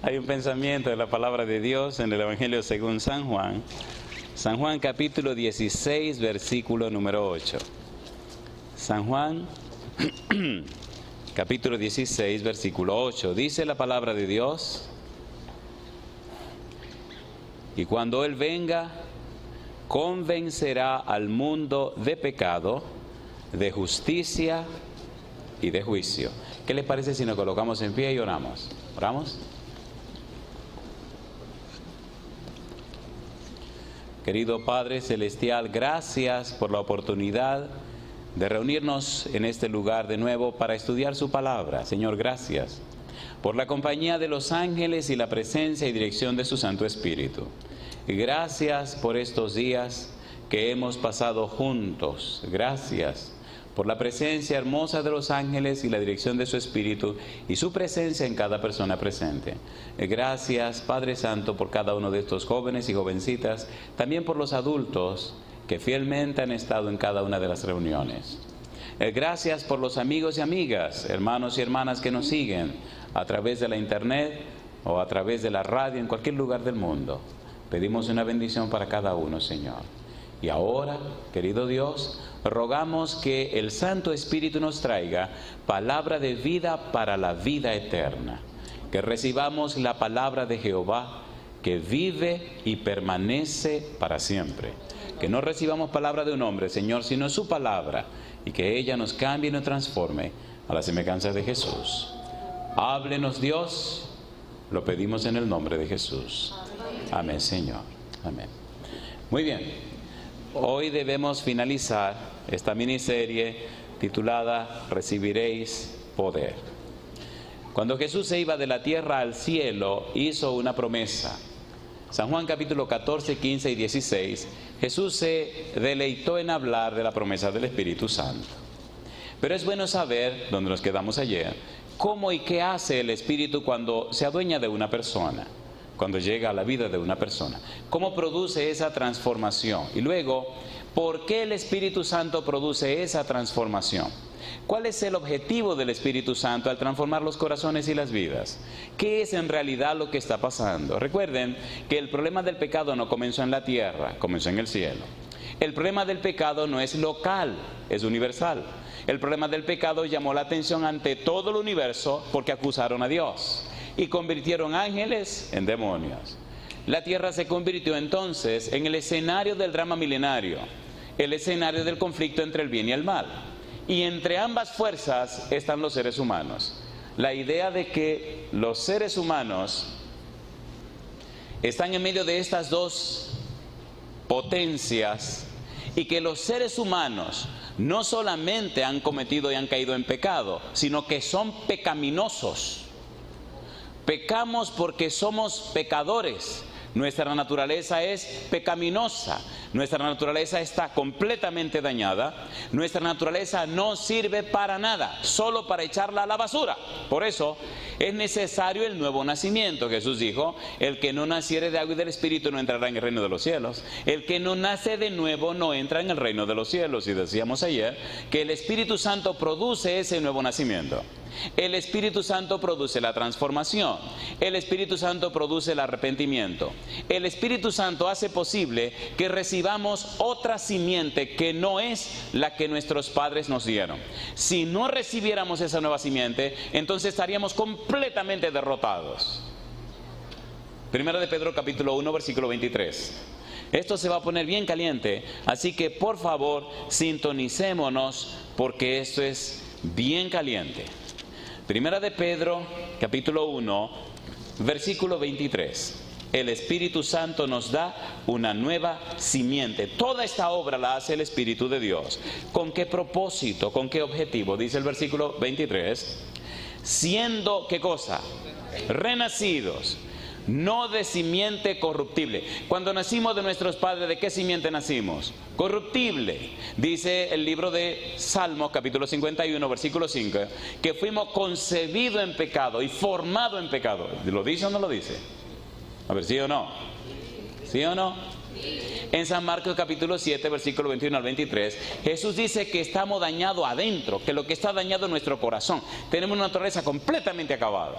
Hay un pensamiento de la palabra de Dios en el Evangelio según San Juan. San Juan capítulo 16, versículo número 8. San Juan capítulo 16, versículo 8. Dice la palabra de Dios: y cuando Él venga, convencerá al mundo de pecado, de justicia y de juicio. ¿Qué les parece si nos colocamos en pie y oramos? ¿Oramos? Querido Padre Celestial, gracias por la oportunidad de reunirnos en este lugar de nuevo para estudiar su palabra. Señor, gracias por la compañía de los ángeles y la presencia y dirección de su Santo Espíritu. Gracias por estos días que hemos pasado juntos. Gracias por la presencia hermosa de los ángeles y la dirección de su Espíritu y su presencia en cada persona presente. Gracias, Padre Santo, por cada uno de estos jóvenes y jovencitas, también por los adultos que fielmente han estado en cada una de las reuniones. Gracias por los amigos y amigas, hermanos y hermanas que nos siguen a través de la internet o a través de la radio en cualquier lugar del mundo. Pedimos una bendición para cada uno, Señor. Y ahora, querido Dios, rogamos que el Santo Espíritu nos traiga palabra de vida para la vida eterna. Que recibamos la palabra de Jehová, que vive y permanece para siempre. Que no recibamos palabra de un hombre, Señor, sino su palabra, y que ella nos cambie y nos transforme a la semejanza de Jesús. Háblenos, Dios, lo pedimos en el nombre de Jesús. Amén, Señor. Amén. Muy bien. Hoy debemos finalizar esta miniserie titulada Recibiréis poder. Cuando Jesús se iba de la tierra al cielo, hizo una promesa. San Juan capítulo 14, 15 y 16, Jesús se deleitó en hablar de la promesa del Espíritu Santo. Pero es bueno saber, donde nos quedamos ayer, cómo y qué hace el Espíritu cuando se adueña de una persona, cuando llega a la vida de una persona. ¿Cómo produce esa transformación? Y luego, ¿por qué el Espíritu Santo produce esa transformación? ¿Cuál es el objetivo del Espíritu Santo al transformar los corazones y las vidas? ¿Qué es en realidad lo que está pasando? Recuerden que el problema del pecado no comenzó en la tierra, comenzó en el cielo. El problema del pecado no es local, es universal. El problema del pecado llamó la atención ante todo el universo porque acusaron a Dios y convirtieron ángeles en demonios. La tierra se convirtió entonces en el escenario del drama milenario, el escenario del conflicto entre el bien y el mal. Y entre ambas fuerzas están los seres humanos. La idea de que los seres humanos están en medio de estas dos potencias y que los seres humanos no solamente han cometido y han caído en pecado, sino que son pecaminosos. Pecamos porque somos pecadores. Nuestra naturaleza es pecaminosa. Nuestra naturaleza está completamente dañada. Nuestra naturaleza no sirve para nada, solo para echarla a la basura. Por eso es necesario el nuevo nacimiento. Jesús dijo: el que no naciere de agua y del Espíritu no entrará en el reino de los cielos. El que no nace de nuevo no entra en el reino de los cielos. Y decíamos ayer que el Espíritu Santo produce ese nuevo nacimiento. El Espíritu Santo produce la transformación. El Espíritu Santo produce el arrepentimiento. El Espíritu Santo hace posible que recibamos otra simiente que no es la que nuestros padres nos dieron. Si no recibiéramos esa nueva simiente, entonces estaríamos completamente derrotados. Primera de Pedro capítulo 1, versículo 23. Esto se va a poner bien caliente, así que por favor sintonicémonos porque esto es bien caliente. Primera de Pedro, capítulo 1, versículo 23. El Espíritu Santo nos da una nueva simiente. Toda esta obra la hace el Espíritu de Dios. ¿Con qué propósito? ¿Con qué objetivo? Dice el versículo 23. Siendo, ¿qué cosa? Renacidos. No de simiente corruptible. Cuando nacimos de nuestros padres, ¿de qué simiente nacimos? Corruptible. Dice el libro de Salmos, capítulo 51, versículo 5, que fuimos concebidos en pecado y formados en pecado. ¿Lo dice o no lo dice? A ver, ¿sí o no? ¿Sí o no? En San Marcos capítulo 7, versículo 21 al 23, Jesús dice que estamos dañados adentro, que lo que está dañado es nuestro corazón. Tenemos una naturaleza completamente acabada.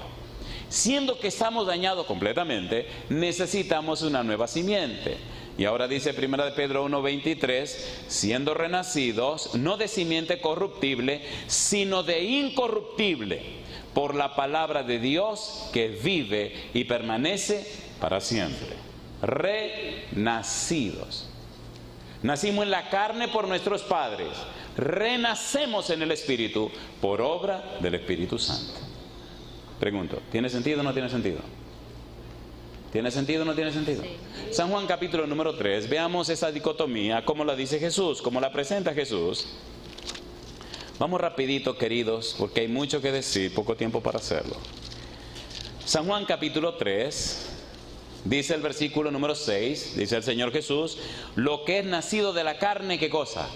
Siendo que estamos dañados completamente, necesitamos una nueva simiente. Y ahora dice 1 de Pedro 1:23, siendo renacidos, no de simiente corruptible, sino de incorruptible, por la palabra de Dios que vive y permanece para siempre. Renacidos. Nacimos en la carne por nuestros padres, renacemos en el Espíritu por obra del Espíritu Santo. Pregunto, ¿tiene sentido o no tiene sentido? ¿Tiene sentido o no tiene sentido? Sí. San Juan capítulo número 3, veamos esa dicotomía, cómo la dice Jesús, cómo la presenta Jesús. Vamos rapidito, queridos, porque hay mucho que decir, poco tiempo para hacerlo. San Juan capítulo 3, dice el versículo número 6, dice el Señor Jesús, lo que es nacido de la carne, ¿qué cosa?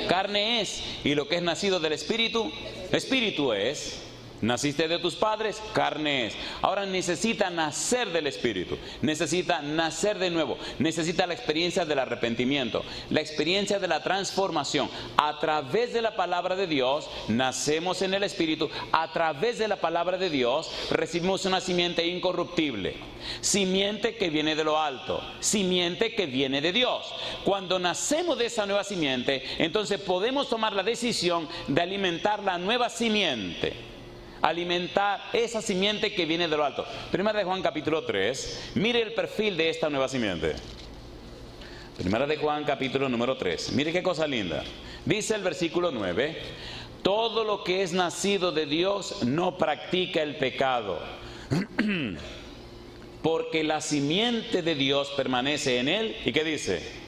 Carne es, y lo que es nacido del Espíritu, Espíritu es. Naciste de tus padres, carne es. Ahora necesita nacer del Espíritu, necesita nacer de nuevo, necesita la experiencia del arrepentimiento, la experiencia de la transformación. A través de la palabra de Dios, nacemos en el Espíritu, a través de la palabra de Dios, recibimos una simiente incorruptible, simiente que viene de lo alto, simiente que viene de Dios. Cuando nacemos de esa nueva simiente, entonces podemos tomar la decisión de alimentar la nueva simiente. Alimentar esa simiente que viene de lo alto. Primera de Juan capítulo 3, mire el perfil de esta nueva simiente. Primera de Juan capítulo número 3, mire qué cosa linda. Dice el versículo 9, todo lo que es nacido de Dios no practica el pecado, porque la simiente de Dios permanece en él. ¿Y qué dice?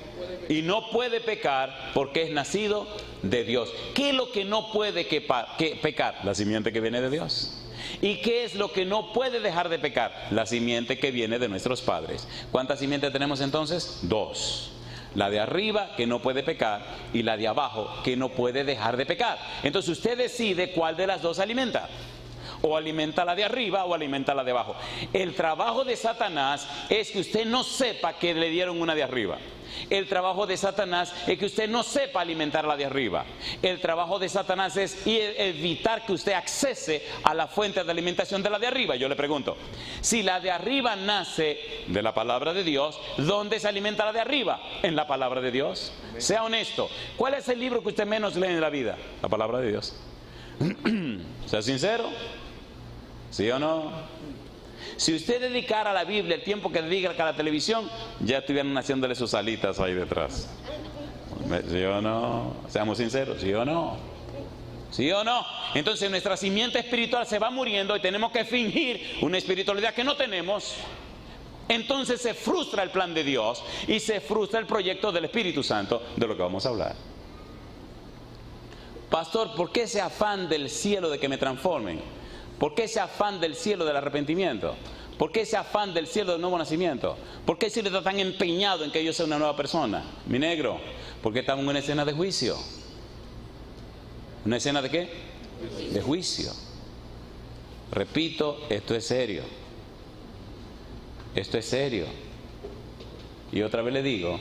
Y no puede pecar porque es nacido de Dios. ¿Qué es lo que no puede pecar? La simiente que viene de Dios. ¿Y qué es lo que no puede dejar de pecar? La simiente que viene de nuestros padres. ¿Cuántas simientes tenemos entonces? 2. La de arriba que no puede pecar y la de abajo que no puede dejar de pecar. Entonces usted decide cuál de las dos alimenta. O alimenta la de arriba o alimenta la de abajo. El trabajo de Satanás es que usted no sepa que le dieron una de arriba. El trabajo de Satanás es que usted no sepa alimentar la de arriba. El trabajo de Satanás es evitar que usted accese a la fuente de alimentación de la de arriba. Yo le pregunto, si la de arriba nace de la palabra de Dios, ¿dónde se alimenta la de arriba? En la palabra de Dios. Sea honesto, ¿cuál es el libro que usted menos lee en la vida? La palabra de Dios. Sea sincero, ¿sí o no? Si usted dedicara a la Biblia el tiempo que dedica a la televisión, ya estuvieran haciéndole sus alitas ahí detrás. ¿Sí o no? Seamos sinceros, ¿sí o no? ¿Sí o no? Entonces nuestra simiente espiritual se va muriendo y tenemos que fingir una espiritualidad que no tenemos. Entonces se frustra el plan de Dios y se frustra el proyecto del Espíritu Santo, de lo que vamos a hablar. Pastor, ¿por qué ese afán del cielo de que me transformen? ¿Por qué ese afán del cielo del arrepentimiento? ¿Por qué ese afán del cielo del nuevo nacimiento? ¿Por qué el cielo está tan empeñado en que yo sea una nueva persona? Mi negro, porque estamos en una escena de juicio. ¿Una escena de qué? De juicio. Repito, esto es serio. Esto es serio. Y otra vez le digo,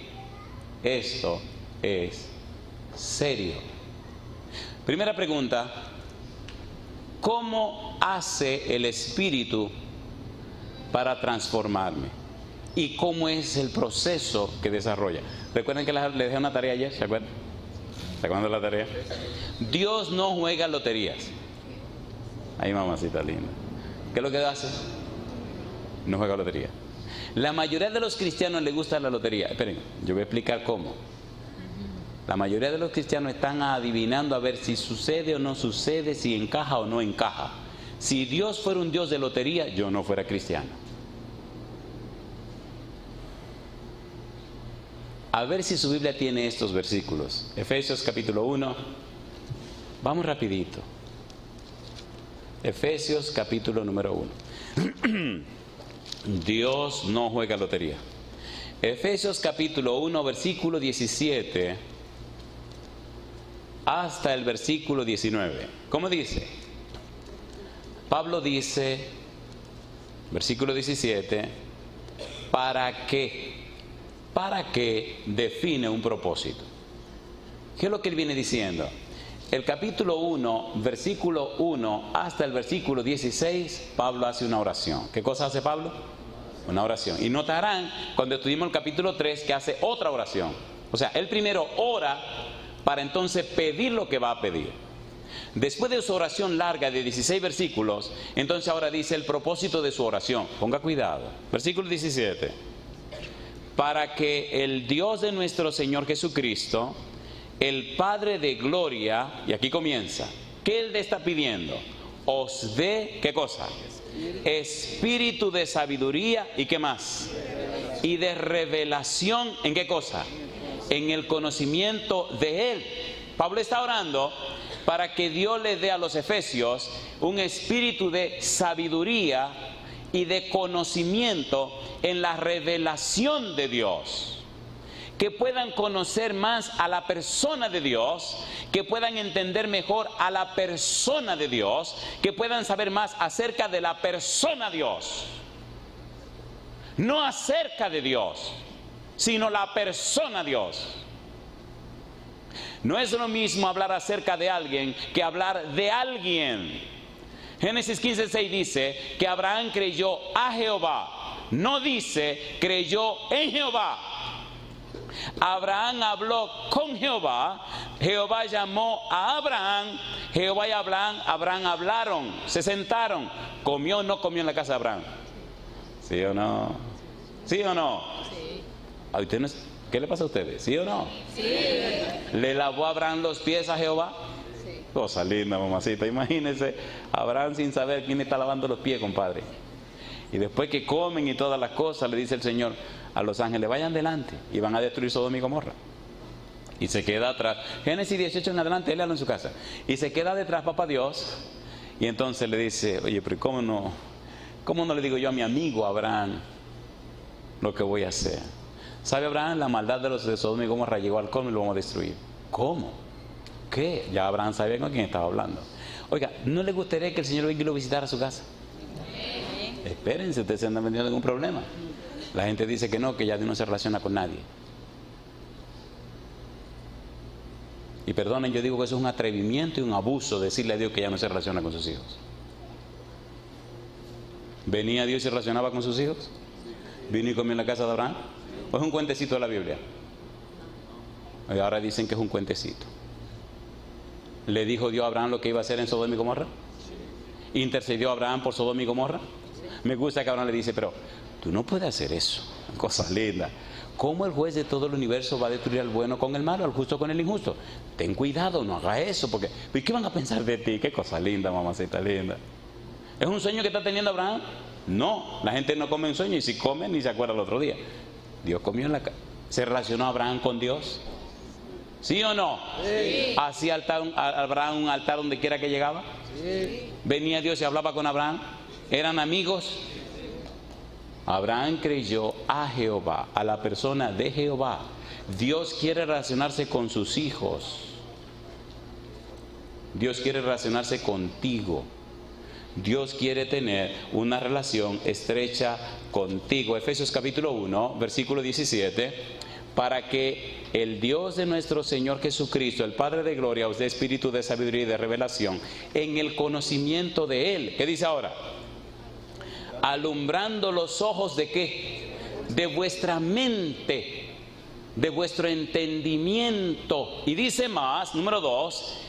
esto es serio. Primera pregunta. ¿Cómo hace el Espíritu para transformarme? ¿Y cómo es el proceso que desarrolla? Recuerden que les dejé una tarea ayer, ¿se acuerdan? ¿Se acuerdan de la tarea? Dios no juega loterías. Ay, mamacita linda. ¿Qué es lo que hace? No juega lotería. La mayoría de los cristianos les gusta la lotería. Esperen, yo voy a explicar cómo. La mayoría de los cristianos están adivinando a ver si sucede o no sucede, si encaja o no encaja. Si Dios fuera un Dios de lotería, yo no fuera cristiano. A ver si su Biblia tiene estos versículos. Efesios capítulo 1. Vamos rapidito. Efesios capítulo número 1. Dios no juega lotería. Efesios capítulo 1, versículo 17. Hasta el versículo 19. ¿Cómo dice? Pablo dice, versículo 17, ¿para qué? ¿Para qué define un propósito? ¿Qué es lo que él viene diciendo? el capítulo 1, versículo 1 hasta el versículo 16, Pablo hace una oración. ¿Qué cosa hace Pablo? Una oración. Y notarán cuando estudiamos el capítulo 3 que hace otra oración. O sea, él primero ora para entonces pedir lo que va a pedir. Después de su oración larga de 16 versículos, entonces ahora dice el propósito de su oración. Ponga cuidado. Versículo 17. Para que el Dios de nuestro Señor Jesucristo, el Padre de gloria, y aquí comienza, ¿qué él le está pidiendo? Os dé, ¿qué cosa? Espíritu de sabiduría, ¿y qué más? Y de revelación, ¿en qué cosa? En el conocimiento de él. Pablo está orando para que Dios le dé a los efesios un espíritu de sabiduría y de conocimiento en la revelación de Dios. Que puedan conocer más a la persona de Dios, que puedan entender mejor a la persona de Dios, que puedan saber más acerca de la persona de Dios. No acerca de Dios, sino la persona de Dios. No es lo mismo hablar acerca de alguien que hablar de alguien. Génesis 15:6 dice que Abraham creyó a Jehová, no dice creyó en Jehová. Abraham habló con Jehová, Jehová llamó a Abraham, Jehová y Abraham hablaron, se sentaron, comió o no comió en la casa de Abraham. ¿Sí o no? ¿Sí o no? Sí. ¿A usted no es? ¿Qué le pasa a ustedes? ¿Sí o no? Sí. ¿Le lavó Abraham los pies a Jehová? Sí. Cosa linda, mamacita. Imagínense, Abraham sin saber quién está lavando los pies, compadre. Y después que comen y todas las cosas, le dice el Señor a los ángeles, vayan delante y van a destruir Sodoma y Gomorra. Y se queda atrás. Génesis 18 en adelante, él habla en su casa. Y se queda detrás, papá Dios. Y entonces le dice, oye, pero ¿cómo no le digo yo a mi amigo Abraham lo que voy a hacer? ¿Sabe Abraham? La maldad de los de Sodoma y Gomorra llegó al colmo y lo vamos a destruir. ¿Cómo? ¿Qué? Ya Abraham sabía con quién estaba hablando. Oiga, ¿no le gustaría que el Señor venga y lo visitara a su casa? Espérense, ustedes se andan metiendo en algún problema. La gente dice que no, que ya Dios no se relaciona con nadie. Y perdonen, yo digo que eso es un atrevimiento y un abuso decirle a Dios que ya no se relaciona con sus hijos. ¿Venía Dios y se relacionaba con sus hijos? ¿Vino y comió en la casa de Abraham? ¿O es un cuentecito de la Biblia? Y ahora dicen que es un cuentecito. ¿Le dijo Dios a Abraham lo que iba a hacer en Sodoma y Gomorra? ¿Intercedió a Abraham por Sodoma y Gomorra? Me gusta que Abraham le dice, pero tú no puedes hacer eso. Cosa linda. ¿Cómo el juez de todo el universo va a destruir al bueno con el malo, al justo con el injusto? Ten cuidado, no hagas eso, porque ¿y qué van a pensar de ti? Qué cosa linda, mamacita linda. ¿Es un sueño que está teniendo Abraham? No, la gente no come un sueño y si come ni se acuerda el otro día. Dios comió en la casa. ¿Se relacionó Abraham con Dios? ¿Sí o no? Sí. ¿Hacía Abraham un altar donde quiera que llegaba? Sí. ¿Venía Dios y hablaba con Abraham? ¿Eran amigos? Abraham creyó a Jehová, a la persona de Jehová. Dios quiere relacionarse con sus hijos. Dios quiere relacionarse contigo. Dios quiere tener una relación estrecha contigo. Efesios capítulo 1, versículo 17. Para que el Dios de nuestro Señor Jesucristo, el Padre de gloria, os dé espíritu de sabiduría y de revelación en el conocimiento de Él. ¿Qué dice ahora? Alumbrando los ojos de ¿qué? De vuestra mente, de vuestro entendimiento. Y dice más, número 2,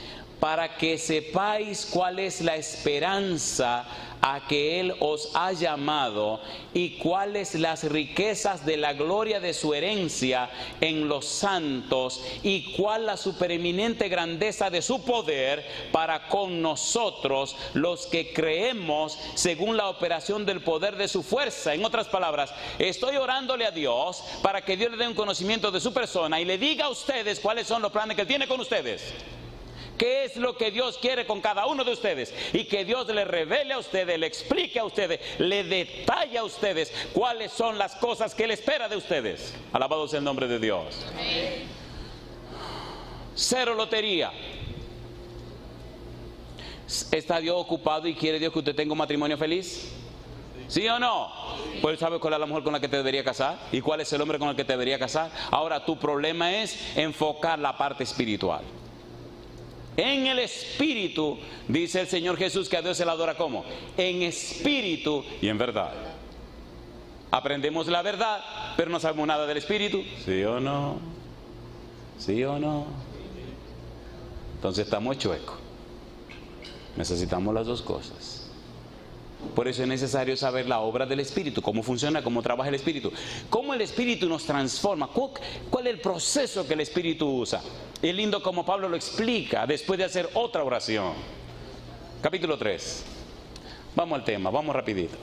para que sepáis cuál es la esperanza a que Él os ha llamado y cuáles las riquezas de la gloria de su herencia en los santos y cuál la supereminente grandeza de su poder para con nosotros los que creemos según la operación del poder de su fuerza. En otras palabras, estoy orándole a Dios para que Dios le dé un conocimiento de su persona y le diga a ustedes cuáles son los planes que Él tiene con ustedes. ¿Qué es lo que Dios quiere con cada uno de ustedes? Y que Dios le revele a ustedes, le explique a ustedes, le detalle a ustedes cuáles son las cosas que Él espera de ustedes. Alabado sea el nombre de Dios. Amén. Cero lotería. ¿Está Dios ocupado y quiere Dios que usted tenga un matrimonio feliz? ¿Sí o no? Pues sabe cuál es la mujer con la que te debería casar y cuál es el hombre con el que te debería casar. Ahora tu problema es enfocar la parte espiritual. En el Espíritu, dice el Señor Jesús que a Dios se le adora ¿cómo? En espíritu y en verdad. Aprendemos la verdad, pero no sabemos nada del Espíritu. ¿Sí o no? ¿Sí o no? Entonces estamos chuecos. Necesitamos las dos cosas. Por eso es necesario saber la obra del Espíritu, cómo funciona, cómo trabaja el Espíritu, cómo el Espíritu nos transforma, cuál es el proceso que el Espíritu usa. Es lindo como Pablo lo explica después de hacer otra oración. Capítulo 3. Vamos al tema, vamos rapidito.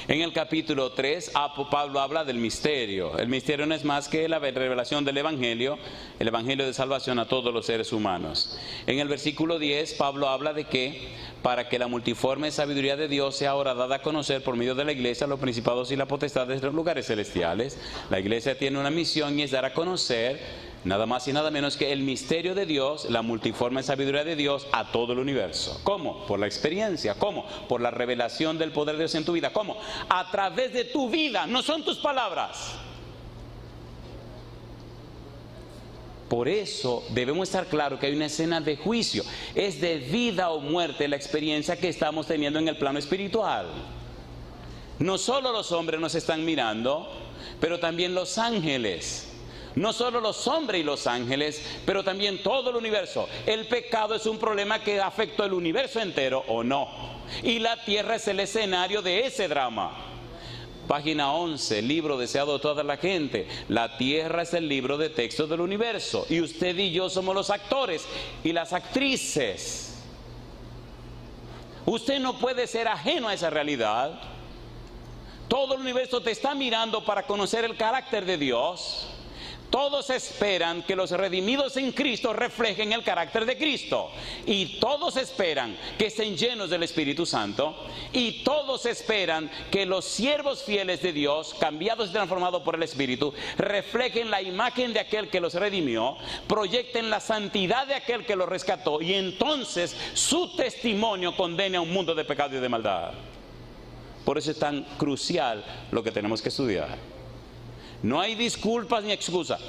En el capítulo 3, Pablo habla del misterio. El misterio no es más que la revelación del Evangelio, el Evangelio de salvación a todos los seres humanos. En el versículo 10, Pablo habla de que para que la multiforme sabiduría de Dios sea ahora dada a conocer por medio de la iglesia, los principados y las potestades de los lugares celestiales. La iglesia tiene una misión y es dar a conocer nada más y nada menos que el misterio de Dios, la multiforme sabiduría de Dios a todo el universo. ¿Cómo? Por la experiencia. ¿Cómo? Por la revelación del poder de Dios en tu vida. ¿Cómo? A través de tu vida, no son tus palabras. Por eso debemos estar claros que hay una escena de juicio. Es de vida o muerte la experiencia que estamos teniendo en el plano espiritual. No solo los hombres nos están mirando, pero también los ángeles. No solo los hombres y los ángeles, pero también todo el universo. El pecado es un problema que afectó el universo entero o no. Y la tierra es el escenario de ese drama. Página 11, libro deseado de toda la gente. La tierra es el libro de texto del universo. Y usted y yo somos los actores y las actrices. Usted no puede ser ajeno a esa realidad. Todo el universo te está mirando para conocer el carácter de Dios. Todos esperan que los redimidos en Cristo reflejen el carácter de Cristo. Y todos esperan que estén llenos del Espíritu Santo. Y todos esperan que los siervos fieles de Dios, cambiados y transformados por el Espíritu, reflejen la imagen de aquel que los redimió, proyecten la santidad de aquel que los rescató. Y entonces su testimonio condene a un mundo de pecado y de maldad. Por eso es tan crucial lo que tenemos que estudiar. No hay disculpas ni excusas.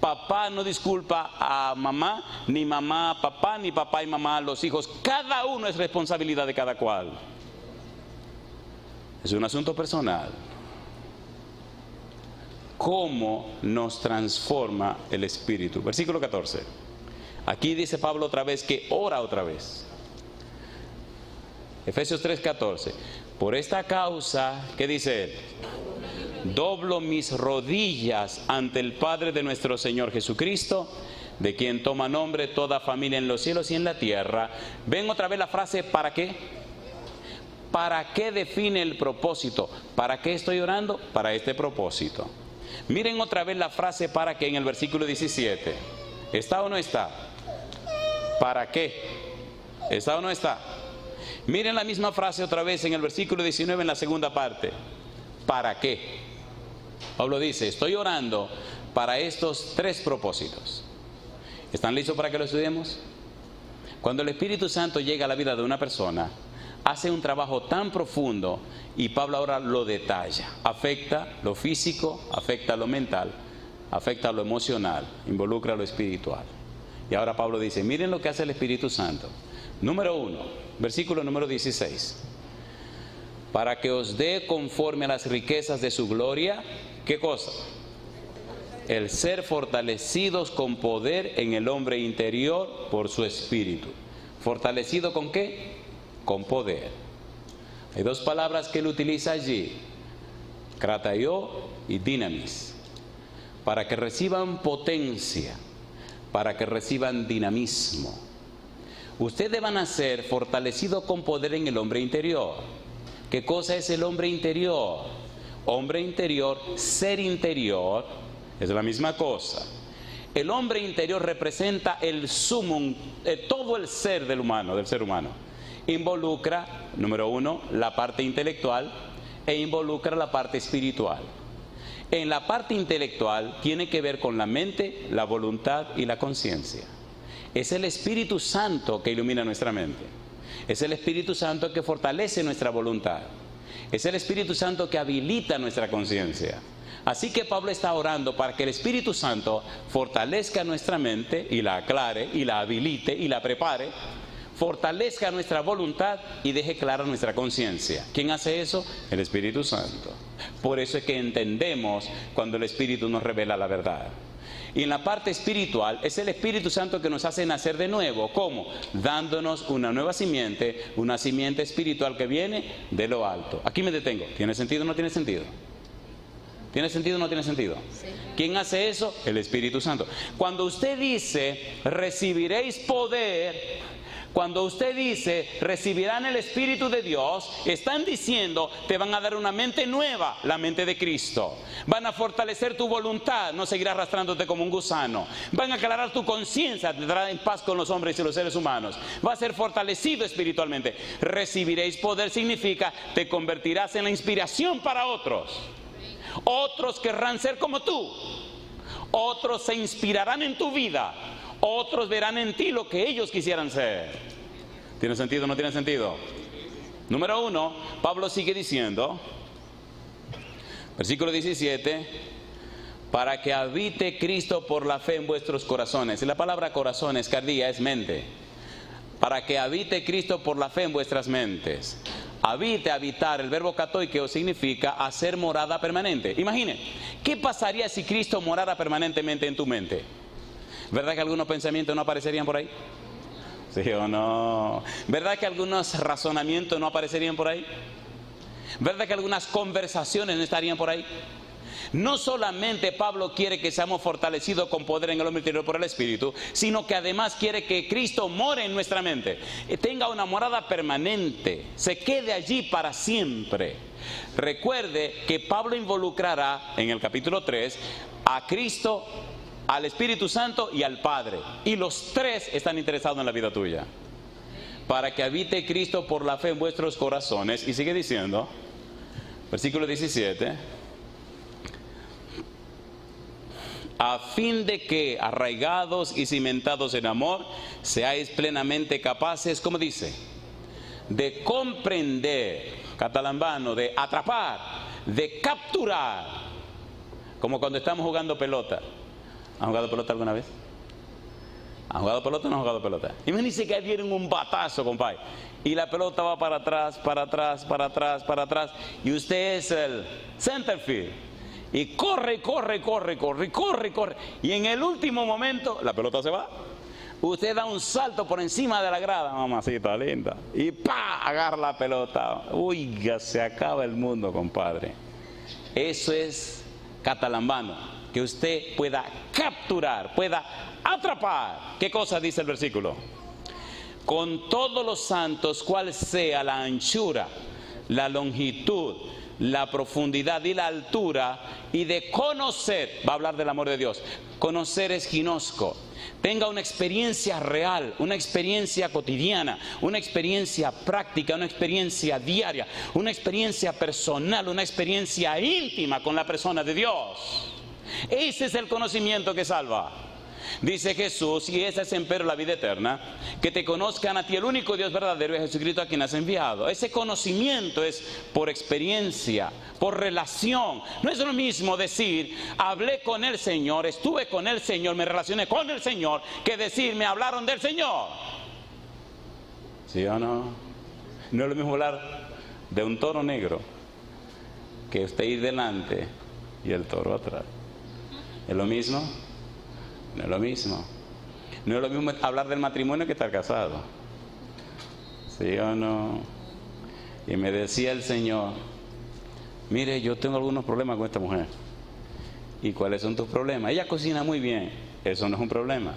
Papá no disculpa a mamá, ni mamá a papá, ni papá y mamá a los hijos. Cada uno es responsabilidad de cada cual. Es un asunto personal. ¿Cómo nos transforma el Espíritu? Versículo 14. Aquí dice Pablo otra vez que ora otra vez. Efesios 3:14. Por esta causa, ¿qué dice él? Doblo mis rodillas ante el Padre de nuestro Señor Jesucristo, de quien toma nombre toda familia en los cielos y en la tierra. Ven otra vez la frase ¿para qué? ¿Para qué define el propósito? ¿Para qué estoy orando? Para este propósito. Miren otra vez la frase ¿para qué? En el versículo 17. ¿Está o no está? ¿Para qué? ¿Está o no está? Miren la misma frase otra vez en el versículo 19 en la segunda parte. ¿Para qué? Pablo dice, estoy orando para estos tres propósitos. ¿Están listos para que lo estudiemos? Cuando el Espíritu Santo llega a la vida de una persona, hace un trabajo tan profundo y Pablo ahora lo detalla. Afecta lo físico, afecta lo mental, afecta lo emocional, involucra lo espiritual. Y ahora Pablo dice, miren lo que hace el Espíritu Santo. Número 1, versículo número 16. Para que os dé conforme a las riquezas de su gloria, ¿qué cosa? El ser fortalecidos con poder en el hombre interior por su espíritu. ¿Fortalecido con qué? Con poder. Hay dos palabras que él utiliza allí, krataio y dinamis, para que reciban potencia, para que reciban dinamismo. Ustedes van a ser fortalecidos con poder en el hombre interior. ¿Qué cosa es el hombre interior? Hombre interior, ser interior, es la misma cosa. El hombre interior representa el sumum, todo el ser del ser humano. Involucra, número 1, la parte intelectual e involucra la parte espiritual. En la parte intelectual tiene que ver con la mente, la voluntad y la conciencia. Es el Espíritu Santo que ilumina nuestra mente. Es el Espíritu Santo que fortalece nuestra voluntad. Es el Espíritu Santo que habilita nuestra conciencia. Así que Pablo está orando para que el Espíritu Santo fortalezca nuestra mente y la aclare y la habilite y la prepare, fortalezca nuestra voluntad y deje clara nuestra conciencia. ¿Quién hace eso? El Espíritu Santo. Por eso es que entendemos cuando el Espíritu nos revela la verdad. Y en la parte espiritual es el Espíritu Santo que nos hace nacer de nuevo. ¿Cómo? Dándonos una nueva simiente, una simiente espiritual que viene de lo alto. Aquí me detengo. ¿Tiene sentido o no tiene sentido? ¿Tiene sentido o no tiene sentido? Sí. ¿Quién hace eso? El Espíritu Santo. Cuando usted dice, recibiréis poder, cuando usted dice, recibirán el Espíritu de Dios, están diciendo, te van a dar una mente nueva, la mente de Cristo. Van a fortalecer tu voluntad, no seguirás arrastrándote como un gusano. Van a aclarar tu conciencia, te dará en paz con los hombres y los seres humanos. Va a ser fortalecido espiritualmente. Recibiréis poder significa, te convertirás en la inspiración para otros. Otros querrán ser como tú. Otros se inspirarán en tu vida. Otros verán en ti lo que ellos quisieran ser. ¿Tiene sentido o no tiene sentido? Número 1, Pablo sigue diciendo, versículo 17, para que habite Cristo por la fe en vuestros corazones. Y la palabra corazones, cardía, es mente. Para que habite Cristo por la fe en vuestras mentes. Habite, habitar, el verbo katoikeo significa hacer morada permanente. Imagine, ¿qué pasaría si Cristo morara permanentemente en tu mente? ¿Verdad que algunos pensamientos no aparecerían por ahí? ¿Sí o no? ¿Verdad que algunos razonamientos no aparecerían por ahí? ¿Verdad que algunas conversaciones no estarían por ahí? No solamente Pablo quiere que seamos fortalecidos con poder en el hombre interior por el Espíritu, sino que además quiere que Cristo more en nuestra mente, tenga una morada permanente, se quede allí para siempre. Recuerde que Pablo involucrará en el capítulo 3 a Cristo, al Espíritu Santo y al Padre. Y los tres están interesados en la vida tuya. Para que habite Cristo por la fe en vuestros corazones. Y sigue diciendo, versículo 17, a fin de que, arraigados y cimentados en amor, seáis plenamente capaces, ¿cómo dice? De comprender, catalambano, de atrapar, de capturar. Como cuando estamos jugando pelota. ¿Han jugado pelota alguna vez? ¿Han jugado pelota o no han jugado pelota? Imagínense que vienen un batazo, compadre, y la pelota va para atrás, para atrás, para atrás, para atrás, y usted es el centerfield, y corre, corre, corre, corre, corre, corre, y en el último momento la pelota se va. Usted da un salto por encima de la grada, mamacita linda, y ¡pa! Agarra la pelota. Oiga, se acaba el mundo, compadre. Eso es catalambano. Que usted pueda capturar, pueda atrapar. ¿Qué cosa dice el versículo? Con todos los santos, cuál sea la anchura, la longitud, la profundidad y la altura, y de conocer, va a hablar del amor de Dios. Conocer es ginosco. Tenga una experiencia real, una experiencia cotidiana, una experiencia práctica, una experiencia diaria, una experiencia personal, una experiencia íntima con la persona de Dios. Ese es el conocimiento que salva. Dice Jesús, y esa es empero la vida eterna, que te conozcan a ti, el único Dios verdadero, y a Jesucristo a quien has enviado. Ese conocimiento es por experiencia, por relación. No es lo mismo decir, hablé con el Señor, estuve con el Señor, me relacioné con el Señor, que decir, me hablaron del Señor. ¿Sí o no? No es lo mismo hablar de un toro negro que usted ir delante y el toro atrás. ¿Es lo mismo? No es lo mismo. No es lo mismo hablar del matrimonio que estar casado. ¿Sí o no? Y me decía el Señor, mire, yo tengo algunos problemas con esta mujer. ¿Y cuáles son tus problemas? Ella cocina muy bien. Eso no es un problema.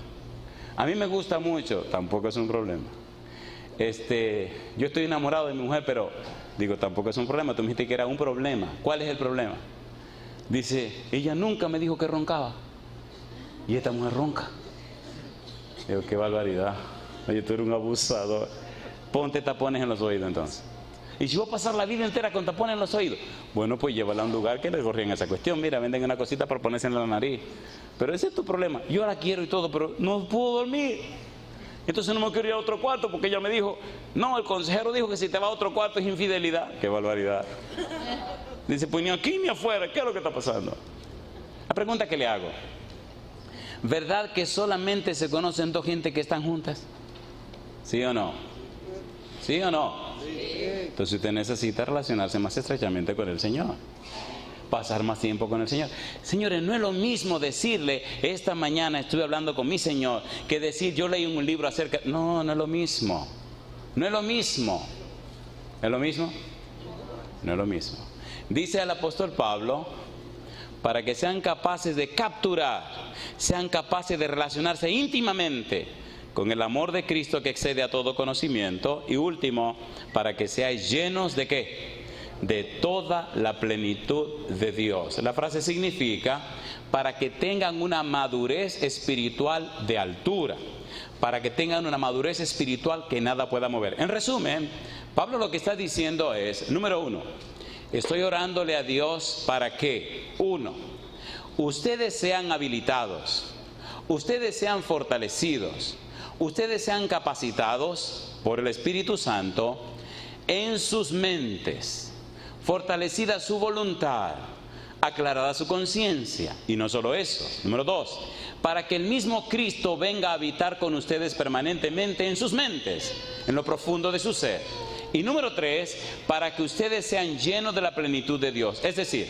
A mí me gusta mucho. Tampoco es un problema. Yo estoy enamorado de mi mujer, pero digo, tampoco es un problema. Tú me dijiste que era un problema. ¿Cuál es el problema? Dice, ella nunca me dijo que roncaba. Y esta mujer ronca. Digo, qué barbaridad. Oye, tú eres un abusador. Ponte tapones en los oídos entonces. Y si voy a pasar la vida entera con tapones en los oídos, bueno, pues llévala a un lugar que le corrían esa cuestión. Mira, venden una cosita para ponerse en la nariz. Pero ese es tu problema. Yo la quiero y todo, pero no puedo dormir. Entonces no me quiero ir a otro cuarto porque ella me dijo, no, el consejero dijo que si te vas a otro cuarto es infidelidad. Qué barbaridad. Dice, pues ni aquí ni afuera, ¿qué es lo que está pasando? pregunta que le hago: ¿verdad que solamente se conocen dos gente que están juntas? ¿Sí o no? ¿Sí o no? Entonces usted necesita relacionarse más estrechamente con el Señor, pasar más tiempo con el Señor. Señores, no es lo mismo decirle, esta mañana estuve hablando con mi Señor, que decir, yo leí un libro acerca... No, no es lo mismo. No es lo mismo. ¿Es lo mismo? No es lo mismo. Dice el apóstol Pablo, para que sean capaces de capturar, sean capaces de relacionarse íntimamente con el amor de Cristo que excede a todo conocimiento. Y último, para que seáis llenos ¿de qué? De toda la plenitud de Dios. La frase significa para que tengan una madurez espiritual de altura, para que tengan una madurez espiritual que nada pueda mover. En resumen, Pablo lo que está diciendo es, número uno, estoy orándole a Dios para que, uno, ustedes sean habilitados, ustedes sean fortalecidos, ustedes sean capacitados por el Espíritu Santo en sus mentes, fortalecida su voluntad, aclarada su conciencia. Y no solo eso, número dos, para que el mismo Cristo venga a habitar con ustedes permanentemente en sus mentes, en lo profundo de su ser. Y número tres, para que ustedes sean llenos de la plenitud de Dios. Es decir,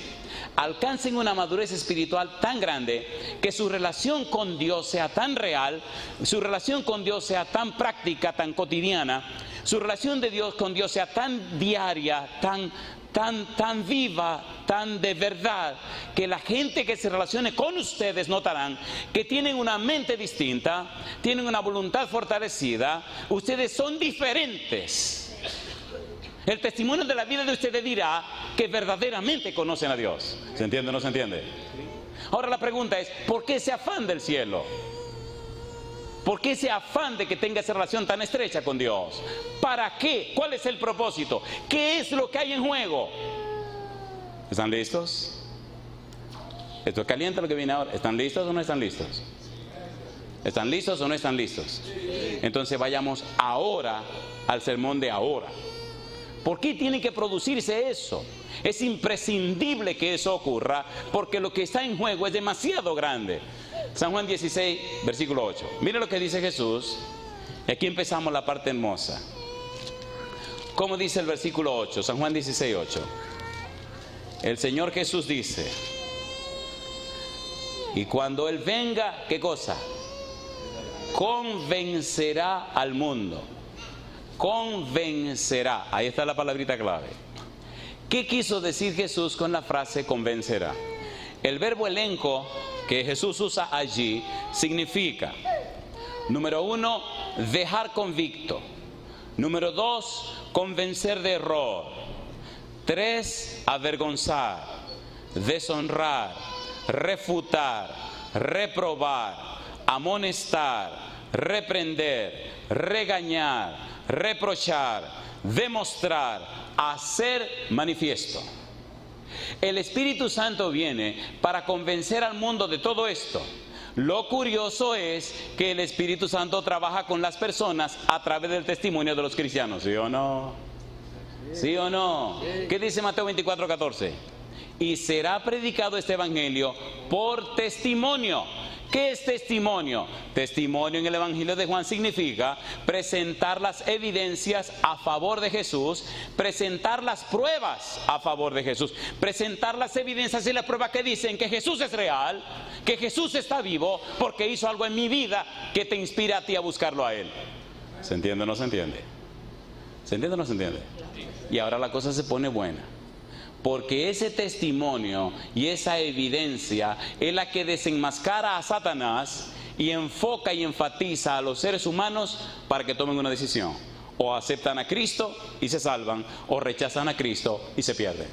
alcancen una madurez espiritual tan grande que su relación con Dios sea tan real, su relación con Dios sea tan práctica, tan cotidiana, su relación de Dios con Dios sea tan diaria, tan viva, tan de verdad, que la gente que se relacione con ustedes notarán que tienen una mente distinta, tienen una voluntad fortalecida, ustedes son diferentes. El testimonio de la vida de ustedes dirá que verdaderamente conocen a Dios. ¿Se entiende o no se entiende? Ahora la pregunta es, ¿por qué ese afán del cielo? ¿Por qué ese afán de que tenga esa relación tan estrecha con Dios? ¿Para qué? ¿Cuál es el propósito? ¿Qué es lo que hay en juego? ¿Están listos? Esto es caliente lo que viene ahora. ¿Están listos o no están listos? ¿Están listos o no están listos? Entonces vayamos ahora al sermón de ahora. ¿Por qué tiene que producirse eso? Es imprescindible que eso ocurra porque lo que está en juego es demasiado grande. San Juan 16, versículo 8. Mire lo que dice Jesús. Y aquí empezamos la parte hermosa. ¿Cómo dice el versículo 8? San Juan 16, 8. El Señor Jesús dice, y cuando Él venga, ¿qué cosa? Convencerá al mundo. Convencerá. Ahí está la palabrita clave. ¿Qué quiso decir Jesús con la frase convencerá? El verbo elenco que Jesús usa allí significa, número uno, dejar convicto. Número dos, convencer de error. Tres, avergonzar, deshonrar, refutar, reprobar, amonestar, reprender, regañar, reprochar, demostrar, hacer manifiesto. El Espíritu Santo viene para convencer al mundo de todo esto. Lo curioso es que el Espíritu Santo trabaja con las personas a través del testimonio de los cristianos. ¿Sí o no? ¿Sí o no? ¿Qué dice Mateo 24, 14? Y será predicado este evangelio por testimonio. ¿Qué es testimonio? Testimonio en el Evangelio de Juan significa presentar las evidencias a favor de Jesús, presentar las pruebas a favor de Jesús, presentar las evidencias y las pruebas que dicen que Jesús es real, que Jesús está vivo porque hizo algo en mi vida que te inspira a ti a buscarlo a Él. ¿Se entiende o no se entiende? ¿Se entiende o no se entiende? Y ahora la cosa se pone buena. Porque ese testimonio y esa evidencia es la que desenmascara a Satanás y enfoca y enfatiza a los seres humanos para que tomen una decisión. O aceptan a Cristo y se salvan, o rechazan a Cristo y se pierden.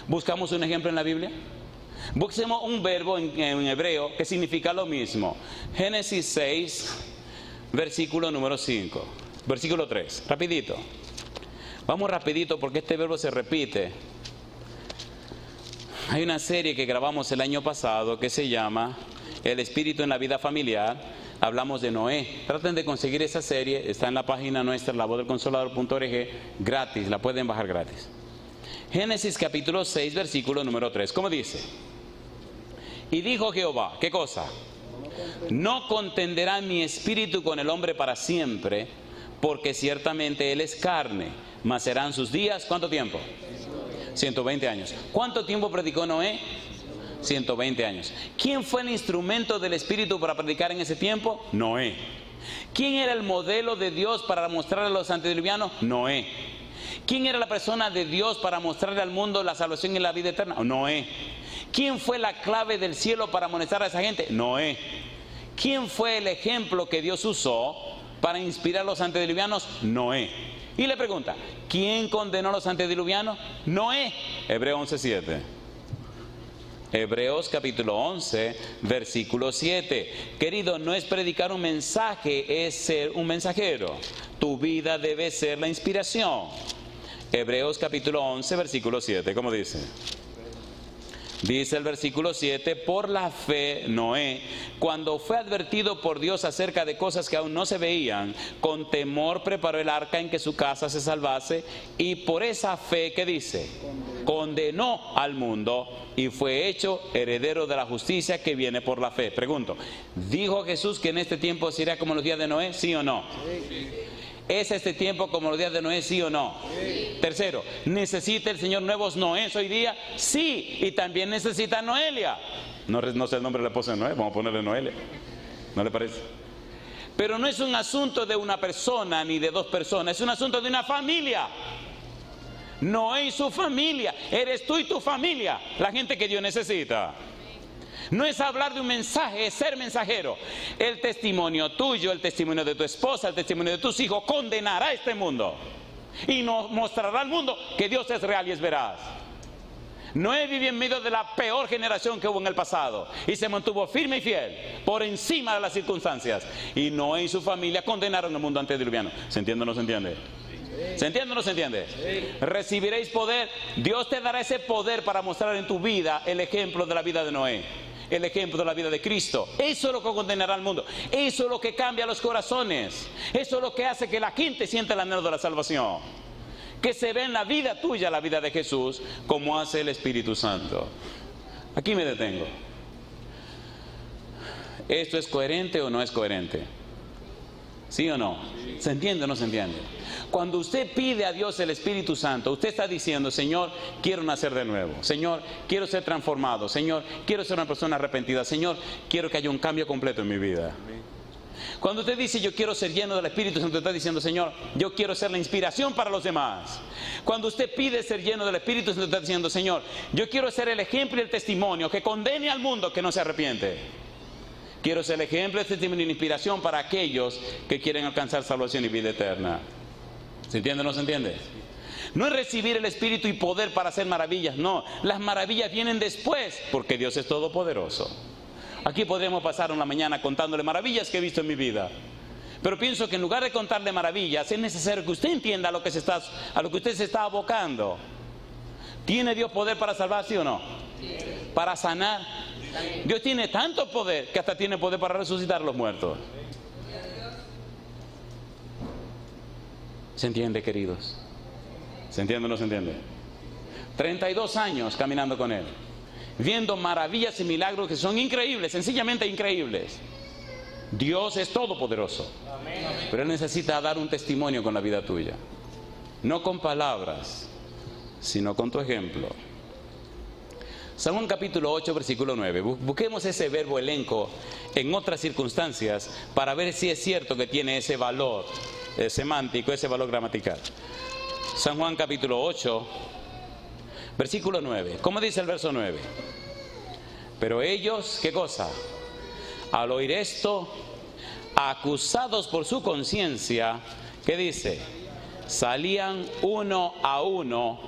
¿Buscamos un ejemplo en la Biblia? Busquemos un verbo en hebreo que significa lo mismo. Génesis 6, versículo número 5. Versículo 3. Rapidito. Vamos rapidito porque este verbo se repite. Hay una serie que grabamos el año pasado que se llama El Espíritu en la Vida Familiar. Hablamos de Noé. Traten de conseguir esa serie. Está en la página nuestra, lavozdelconsolador.org, gratis. La pueden bajar gratis. Génesis capítulo 6, versículo número 3. ¿Cómo dice? Y dijo Jehová, ¿qué cosa? No contenderá mi espíritu con el hombre para siempre, porque ciertamente él es carne, mas serán sus días, ¿cuánto tiempo? 120 años. ¿Cuánto tiempo predicó Noé? 120 años. ¿Quién fue el instrumento del Espíritu para predicar en ese tiempo? Noé. ¿Quién era el modelo de Dios para mostrarle a los antediluvianos? Noé. ¿Quién era la persona de Dios para mostrarle al mundo la salvación y la vida eterna? Noé. ¿Quién fue la clave del cielo para amonestar a esa gente? Noé. ¿Quién fue el ejemplo que Dios usó para inspirar a los antediluvianos? Noé. Y le pregunta, ¿quién condenó a los antediluvianos? Noé. Hebreos 11:7. Hebreos capítulo 11, versículo 7. Querido, no es predicar un mensaje, es ser un mensajero. Tu vida debe ser la inspiración. Hebreos capítulo 11, versículo 7. ¿Cómo dice? Dice el versículo 7, por la fe Noé, cuando fue advertido por Dios acerca de cosas que aún no se veían, con temor preparó el arca en que su casa se salvase, y por esa fe, ¿qué dice? Condenó al mundo y fue hecho heredero de la justicia que viene por la fe. Pregunto, ¿dijo Jesús que en este tiempo sería como los días de Noé? ¿Sí o no? Sí. ¿Es este tiempo como los días de Noé, sí o no? Sí. Tercero, ¿necesita el Señor nuevos Noés hoy día? Sí, y también necesita Noelia. No sé el nombre de la esposa de Noé, vamos a ponerle Noelia. ¿No le parece? Pero no es un asunto de una persona ni de dos personas, es un asunto de una familia. Noé y su familia, eres tú y tu familia, la gente que Dios necesita. No es hablar de un mensaje, es ser mensajero. El testimonio tuyo, el testimonio de tu esposa, el testimonio de tus hijos condenará a este mundo y nos mostrará al mundo que Dios es real y es veraz. Noé vivió en medio de la peor generación que hubo en el pasado y se mantuvo firme y fiel por encima de las circunstancias. Y Noé y su familia condenaron al mundo antediluviano. ¿Se entiende o no se entiende? ¿Se entiende o no se entiende? Recibiréis poder. Dios te dará ese poder para mostrar en tu vida el ejemplo de la vida de Noé, el ejemplo de la vida de Cristo. Eso es lo que condenará al mundo. Eso es lo que cambia los corazones. Eso es lo que hace que la gente sienta el anhelo de la salvación. Que se ve en la vida tuya, la vida de Jesús, como hace el Espíritu Santo. Aquí me detengo. ¿Esto es coherente o no es coherente? ¿Sí o no? ¿Se entiende o no se entiende? Cuando usted pide a Dios el Espíritu Santo, usted está diciendo, Señor, quiero nacer de nuevo. Señor, quiero ser transformado. Señor, quiero ser una persona arrepentida. Señor, quiero que haya un cambio completo en mi vida. Cuando usted dice, yo quiero ser lleno del Espíritu Santo, está diciendo, Señor, yo quiero ser la inspiración para los demás. Cuando usted pide ser lleno del Espíritu Santo, está diciendo, Señor, yo quiero ser el ejemplo y el testimonio que condene al mundo que no se arrepiente. Quiero ser el ejemplo, el testimonio y la inspiración para aquellos que quieren alcanzar salvación y vida eterna. ¿Se entiende o no se entiende? No es recibir el Espíritu y poder para hacer maravillas, no. Las maravillas vienen después, porque Dios es todopoderoso. Aquí podríamos pasar una mañana contándole maravillas que he visto en mi vida. Pero pienso que en lugar de contarle maravillas, es necesario que usted entienda a lo que usted se está abocando. ¿Tiene Dios poder para salvar, sí o no? Sí. ¿Para sanar? Sí. Dios tiene tanto poder que hasta tiene poder para resucitar a los muertos. ¿Se entiende, queridos? ¿Se entiende o no se entiende? 32 años caminando con Él, viendo maravillas y milagros que son increíbles, sencillamente increíbles. Dios es todopoderoso, pero Él necesita dar un testimonio con la vida tuya, no con palabras, sino con tu ejemplo. San Juan capítulo 8, versículo 9. Busquemos ese verbo elenco en otras circunstancias para ver si es cierto que tiene ese valor semántico, ese valor gramatical. San Juan capítulo 8, versículo 9. ¿Cómo dice el verso 9? Pero ellos, ¿qué cosa? Al oír esto, acusados por su conciencia, ¿qué dice? Salían uno a uno,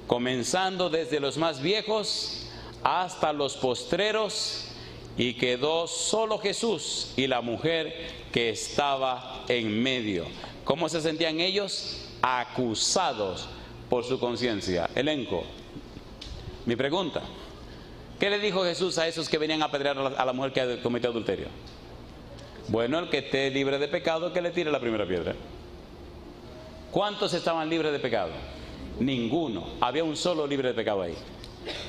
comenzando desde los más viejos hasta los postreros, y quedó solo Jesús y la mujer que estaba en medio. ¿Cómo se sentían ellos? Acusados por su conciencia. Elenco. Mi pregunta: ¿qué le dijo Jesús a esos que venían a apedrear a la mujer que cometió adulterio? Bueno, el que esté libre de pecado, que le tire la primera piedra. ¿Cuántos estaban libres de pecado? Ninguno. Había un solo libre de pecado ahí.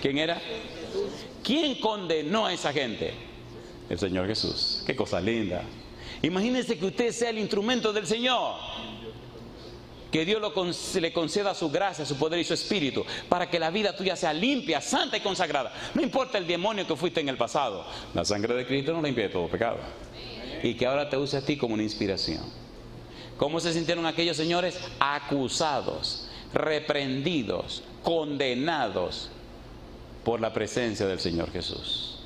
¿Quién era? ¿Quién condenó a esa gente? El Señor Jesús. Qué cosa linda. Imagínense que usted sea el instrumento del Señor. Que Dios le conceda su gracia, su poder y su espíritu para que la vida tuya sea limpia, santa y consagrada. No importa el demonio que fuiste en el pasado. La sangre de Cristo no limpia de todo pecado. Y que ahora te use a ti como una inspiración. ¿Cómo se sintieron aquellos señores? Acusados, reprendidos, condenados por la presencia del Señor Jesús.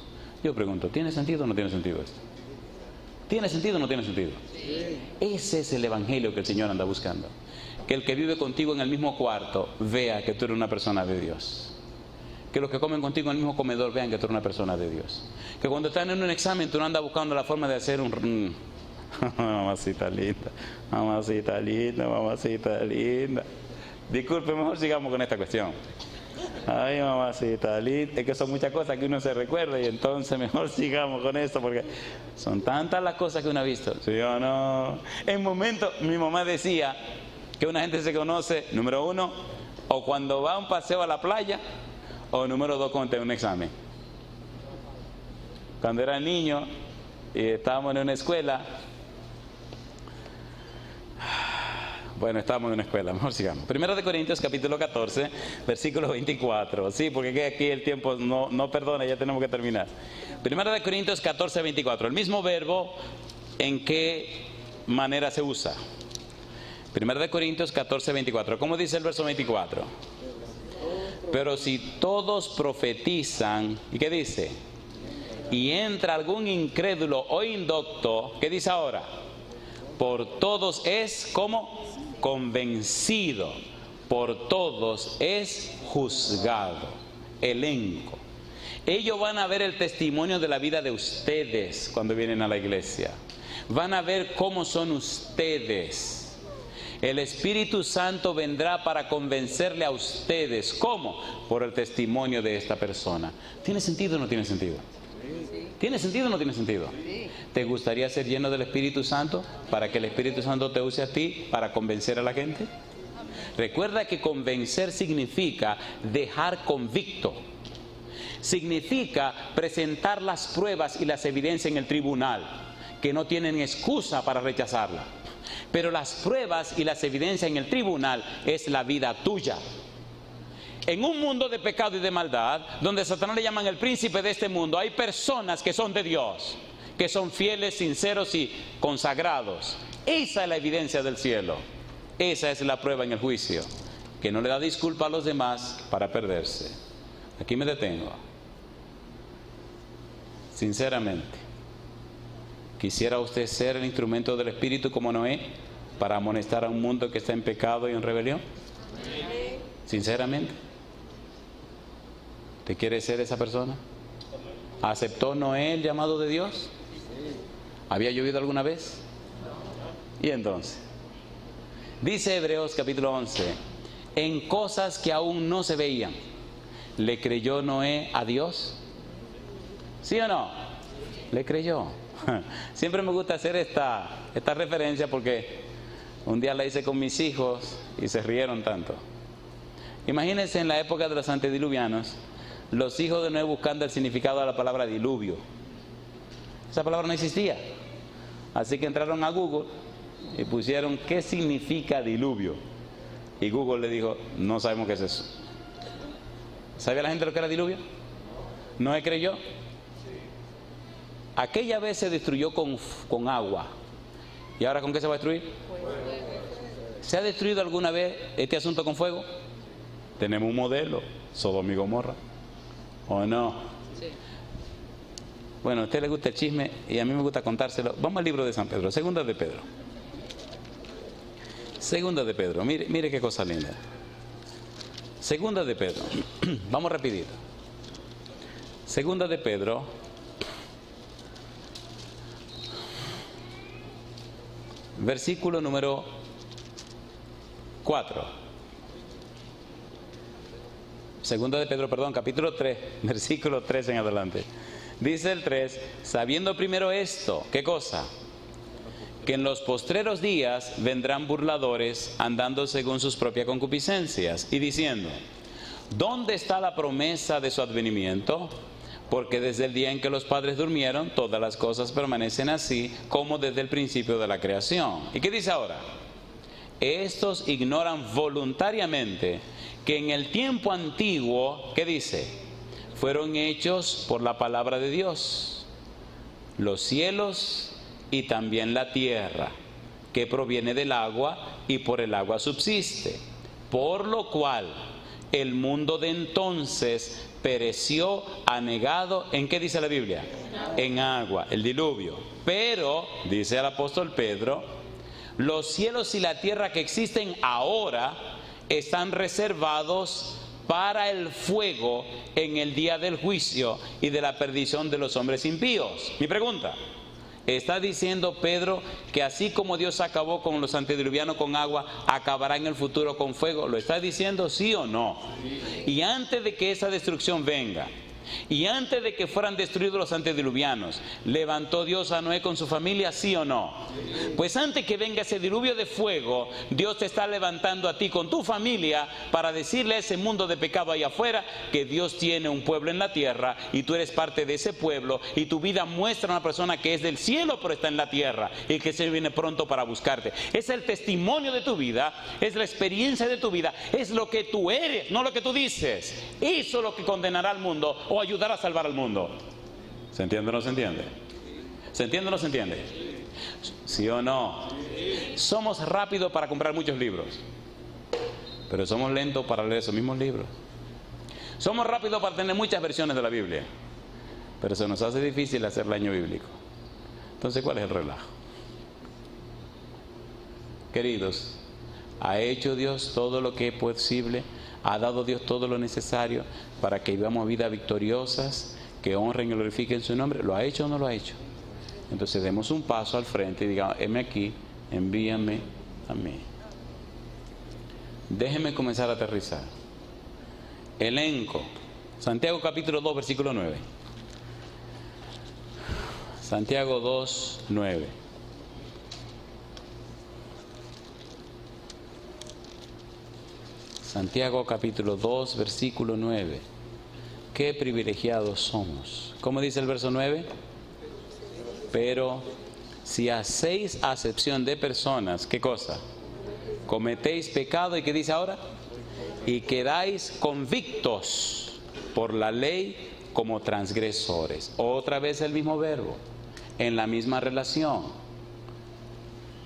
Yo pregunto, ¿tiene sentido o no tiene sentido esto? ¿Tiene sentido o no tiene sentido? Sí. Ese es el evangelio que el Señor anda buscando. Que el que vive contigo en el mismo cuarto vea que tú eres una persona de Dios. Que los que comen contigo en el mismo comedor vean que tú eres una persona de Dios. Que cuando están en un examen tú no andas buscando la forma de hacer un... Mamacita linda, mamacita linda, mamacita linda. Disculpe, mejor sigamos con esta cuestión. Ay, mamacita linda. Es que son muchas cosas que uno se recuerda y entonces mejor sigamos con esto porque son tantas las cosas que uno ha visto. ¿Sí o no? En momentos, mi mamá decía que una gente se conoce, número uno, o cuando va a un paseo a la playa, o número dos, cuando tiene un examen. Cuando era niño y estábamos en una escuela, mejor sigamos. Primero de Corintios capítulo 14, versículo 24. Sí, porque aquí el tiempo no perdona, ya tenemos que terminar. Primero de Corintios 14, 24. El mismo verbo, ¿en qué manera se usa? Primero de Corintios 14, 24. ¿Cómo dice el verso 24? Pero si todos profetizan, ¿y qué dice? Y entra algún incrédulo o indocto, ¿qué dice ahora? Por todos es como convencido, por todos es juzgado. Elenco. Ellos van a ver el testimonio de la vida de ustedes cuando vienen a la iglesia. Van a ver cómo son ustedes. El Espíritu Santo vendrá para convencerle a ustedes. ¿Cómo? Por el testimonio de esta persona. ¿Tiene sentido o no tiene sentido? ¿Tiene sentido o no tiene sentido? ¿Te gustaría ser lleno del Espíritu Santo para que el Espíritu Santo te use a ti para convencer a la gente? Recuerda que convencer significa dejar convicto. Significa presentar las pruebas y las evidencias en el tribunal, que no tienen excusa para rechazarla. Pero las pruebas y las evidencias en el tribunal es la vida tuya. En un mundo de pecado y de maldad, donde Satanás le llaman el príncipe de este mundo, hay personas que son de Dios, que son fieles, sinceros y consagrados. Esa es la evidencia del cielo. Esa es la prueba en el juicio, que no le da disculpa a los demás para perderse. Aquí me detengo. Sinceramente, ¿quisiera usted ser el instrumento del Espíritu como Noé para amonestar a un mundo que está en pecado y en rebelión? Sinceramente, ¿te quiere ser esa persona? ¿Aceptó Noé el llamado de Dios? ¿Había llovido alguna vez? Y entonces, dice Hebreos capítulo 11, en cosas que aún no se veían, ¿le creyó Noé a Dios? ¿Sí o no? Le creyó. Siempre me gusta hacer esta referencia porque un día la hice con mis hijos y se rieron tanto. Imagínense en la época de los antediluvianos, los hijos de Noé buscando el significado de la palabra diluvio. Esa palabra no existía. Así que entraron a Google y pusieron ¿qué significa diluvio? Y Google le dijo, no sabemos qué es eso. ¿Sabía la gente lo que era diluvio? ¿Noé creyó? Aquella vez se destruyó con agua. ¿Y ahora con qué se va a destruir? ¿Se ha destruido alguna vez este asunto con fuego? Tenemos un modelo, Sodoma y Gomorra. ¿O no? Sí. Bueno, a usted le gusta el chisme y a mí me gusta contárselo. Vamos al libro de San Pedro, Segunda de Pedro. Segunda de Pedro, mire qué cosa linda. Segunda de Pedro. Vamos rapidito. Segunda de Pedro. Versículo número 4. Segunda de Pedro, capítulo 3, versículo 3 en adelante. Dice el 3, sabiendo primero esto, ¿qué cosa? Que en los postreros días vendrán burladores andando según sus propias concupiscencias y diciendo, ¿Dónde está la promesa de su advenimiento? Porque desde el día en que los padres durmieron, todas las cosas permanecen así como desde el principio de la creación. ¿Y qué dice ahora? Estos ignoran voluntariamente que en el tiempo antiguo, ¿qué dice? Fueron hechos por la palabra de Dios los cielos y también la tierra, que proviene del agua y por el agua subsiste, por lo cual el mundo de entonces pereció anegado, ¿en qué dice la Biblia? En agua, el diluvio. Pero, dice el apóstol Pedro, los cielos y la tierra que existen ahora están reservados para el fuego en el día del juicio y de la perdición de los hombres impíos. Mi pregunta: ¿está diciendo Pedro que así como Dios acabó con los antediluvianos con agua, acabará en el futuro con fuego? ¿Lo está diciendo, sí o no? Y antes de que esa destrucción venga, y antes de que fueran destruidos los antediluvianos, ¿levantó Dios a Noé con su familia, sí o no? Pues antes que venga ese diluvio de fuego, Dios te está levantando a ti con tu familia para decirle a ese mundo de pecado allá afuera que Dios tiene un pueblo en la tierra y tú eres parte de ese pueblo, y tu vida muestra a una persona que es del cielo pero está en la tierra y que se viene pronto para buscarte. Es el testimonio de tu vida, es la experiencia de tu vida, es lo que tú eres, no lo que tú dices. Eso es lo que condenará al mundo o ayudar a salvar al mundo. ¿Se entiende o no se entiende? ¿Se entiende o no se entiende? ¿Sí o no? Somos rápidos para comprar muchos libros, pero somos lentos para leer esos mismos libros. Somos rápidos para tener muchas versiones de la Biblia, pero se nos hace difícil hacer el año bíblico. Entonces, ¿cuál es el relajo? Queridos, ¿ha hecho Dios todo lo que es posible? ¿Ha dado Dios todo lo necesario para que vivamos vidas victoriosas, que honren y glorifiquen su nombre? ¿Lo ha hecho o no lo ha hecho? Entonces demos un paso al frente y digamos: heme aquí, envíame a mí. Déjenme comenzar a aterrizar. Elenco. Santiago capítulo 2, versículo 9. Santiago 2, 9. Santiago capítulo 2, versículo 9. Qué privilegiados somos. ¿Cómo dice el verso 9? Pero si hacéis acepción de personas, ¿qué cosa? Cometéis pecado, ¿y qué dice ahora? Y quedáis convictos por la ley como transgresores. Otra vez el mismo verbo, en la misma relación.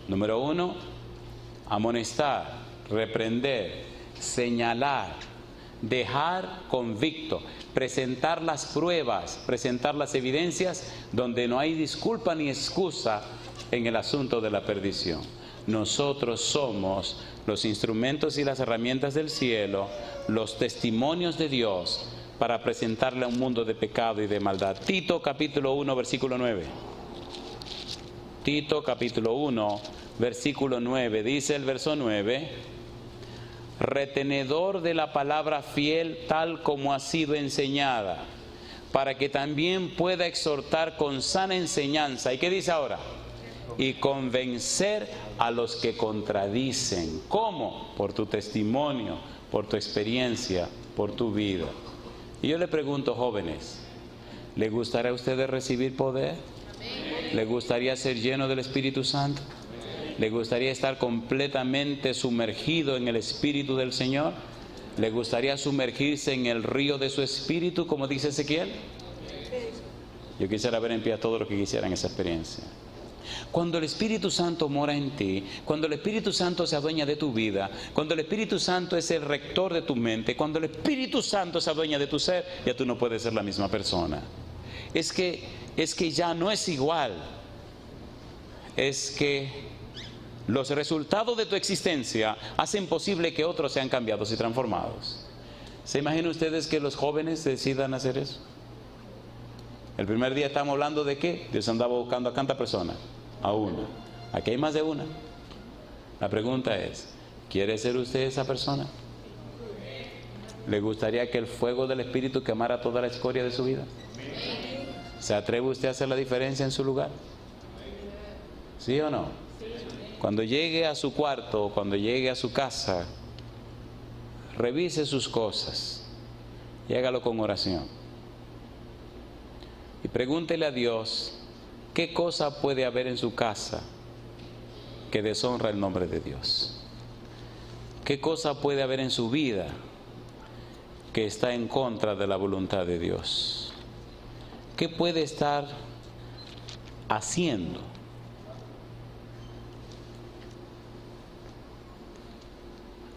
Número 1, amonestar, reprender, señalar, dejar convicto, presentar las pruebas, presentar las evidencias donde no hay disculpa ni excusa en el asunto de la perdición. Nosotros somos los instrumentos y las herramientas del cielo, los testimonios de Dios para presentarle a un mundo de pecado y de maldad. Tito capítulo 1, versículo 9. Tito capítulo 1, versículo 9. Dice el verso 9: retenedor de la palabra fiel tal como ha sido enseñada, para que también pueda exhortar con sana enseñanza. ¿Y qué dice ahora? Y convencer a los que contradicen. ¿Cómo? Por tu testimonio, por tu experiencia, por tu vida. Y yo le pregunto, jóvenes, ¿le gustaría a ustedes recibir poder? ¿Le gustaría ser lleno del Espíritu Santo? ¿Le gustaría estar completamente sumergido en el Espíritu del Señor? ¿Le gustaría sumergirse en el río de su Espíritu, como dice Ezequiel? Yo quisiera ver en pie a todos los que quisieran esa experiencia. Cuando el Espíritu Santo mora en ti, cuando el Espíritu Santo se adueña de tu vida, cuando el Espíritu Santo es el rector de tu mente, cuando el Espíritu Santo se adueña de tu ser, ya tú no puedes ser la misma persona. Es que ya no es igual. Es que los resultados de tu existencia hacen posible que otros sean cambiados y transformados. ¿Se imaginan ustedes que los jóvenes decidan hacer eso? El primer día estamos hablando de qué. Dios andaba buscando a cuántas personas, a una. Aquí hay más de una. La pregunta es, ¿quiere ser usted esa persona? ¿Le gustaría que el fuego del Espíritu quemara toda la escoria de su vida? ¿Se atreve usted a hacer la diferencia en su lugar? ¿Sí o no? Cuando llegue a su cuarto, cuando llegue a su casa, revise sus cosas. Y hágalo con oración. Y pregúntele a Dios, ¿qué cosa puede haber en su casa que deshonra el nombre de Dios? ¿Qué cosa puede haber en su vida que está en contra de la voluntad de Dios? ¿Qué puede estar haciendo?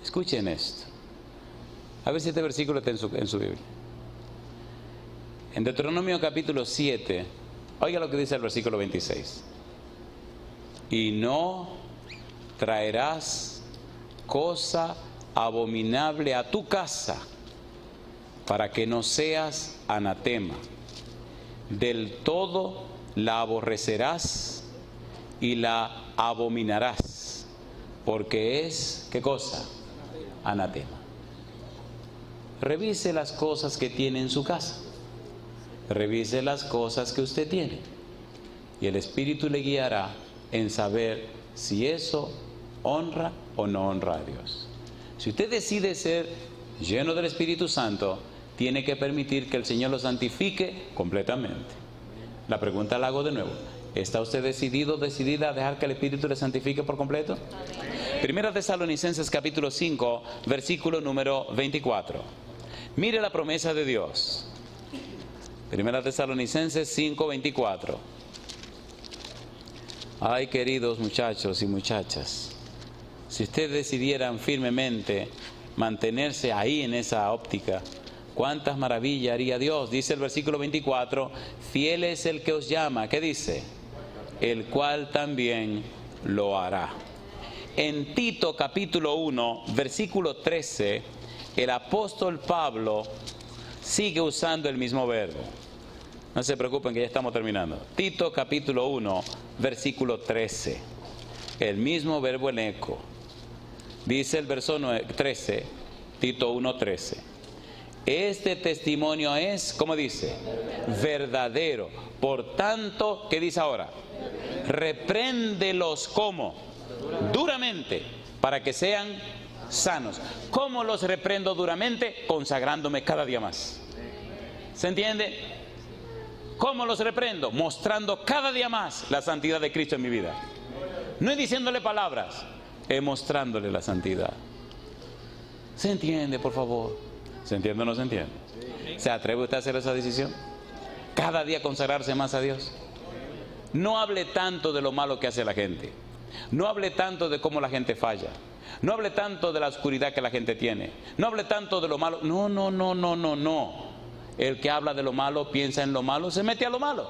Escuchen esto. A ver si este versículo está en su Biblia. En Deuteronomio capítulo 7, oiga lo que dice el versículo 26. Y no traerás cosa abominable a tu casa, para que no seas anatema. Del todo la aborrecerás y la abominarás, porque es, ¿qué cosa? Anatema. Revise las cosas que tiene en su casa. Revise las cosas que usted tiene. Y el Espíritu le guiará en saber si eso honra o no honra a Dios. Si usted decide ser lleno del Espíritu Santo, tiene que permitir que el Señor lo santifique completamente. La pregunta la hago de nuevo. ¿Está usted decidida a dejar que el Espíritu le santifique por completo? Amén. Primera Tesalonicenses capítulo 5, versículo número 24. Mire la promesa de Dios. Primera Tesalonicenses 5, 24. Ay, queridos muchachos y muchachas, si ustedes decidieran firmemente mantenerse ahí en esa óptica, cuántas maravillas haría Dios. Dice el versículo 24, fiel es el que os llama. ¿Qué dice? El cual también lo hará. En Tito capítulo 1, versículo 13, el apóstol Pablo sigue usando el mismo verbo. No se preocupen que ya estamos terminando. Tito capítulo 1, versículo 13. El mismo verbo en eco. Dice el verso 13, Tito 1, 13. Este testimonio es, ¿cómo dice? Verdadero. Por tanto, ¿qué dice ahora? Repréndelos, ¿cómo? Duramente, para que sean sanos. ¿Cómo los reprendo duramente? Consagrándome cada día más. ¿Se entiende? ¿Cómo los reprendo? Mostrando cada día más la santidad de Cristo en mi vida. No es diciéndole palabras, es mostrándole la santidad. ¿Se entiende, por favor? ¿Se entiende o no se entiende? ¿Se atreve usted a hacer esa decisión? Cada día consagrarse más a Dios. No hable tanto de lo malo que hace la gente. No hable tanto de cómo la gente falla. No hable tanto de la oscuridad que la gente tiene. No hable tanto de lo malo. No. El que habla de lo malo, piensa en lo malo, se mete a lo malo.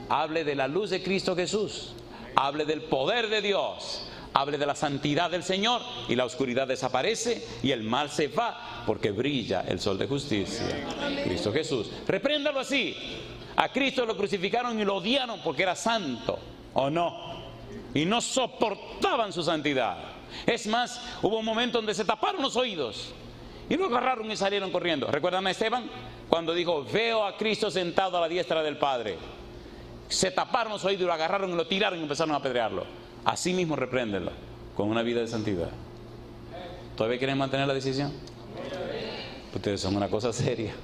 Hable de la luz de Cristo Jesús. Hable del poder de Dios. Hable de la santidad del Señor y la oscuridad desaparece y el mal se va porque brilla el sol de justicia. Cristo Jesús. Repréndalo así. A Cristo lo crucificaron y lo odiaron porque era santo, ¿o no? Y no soportaban su santidad. Es más, hubo un momento donde se taparon los oídos y lo agarraron y salieron corriendo. ¿Recuerdan a Esteban? Cuando dijo, veo a Cristo sentado a la diestra del Padre. Se taparon los oídos y lo agarraron y lo tiraron y empezaron a apedrearlo. Así mismo repréndelo, con una vida de santidad. ¿Todavía quieren mantener la decisión? Ustedes son una cosa seria.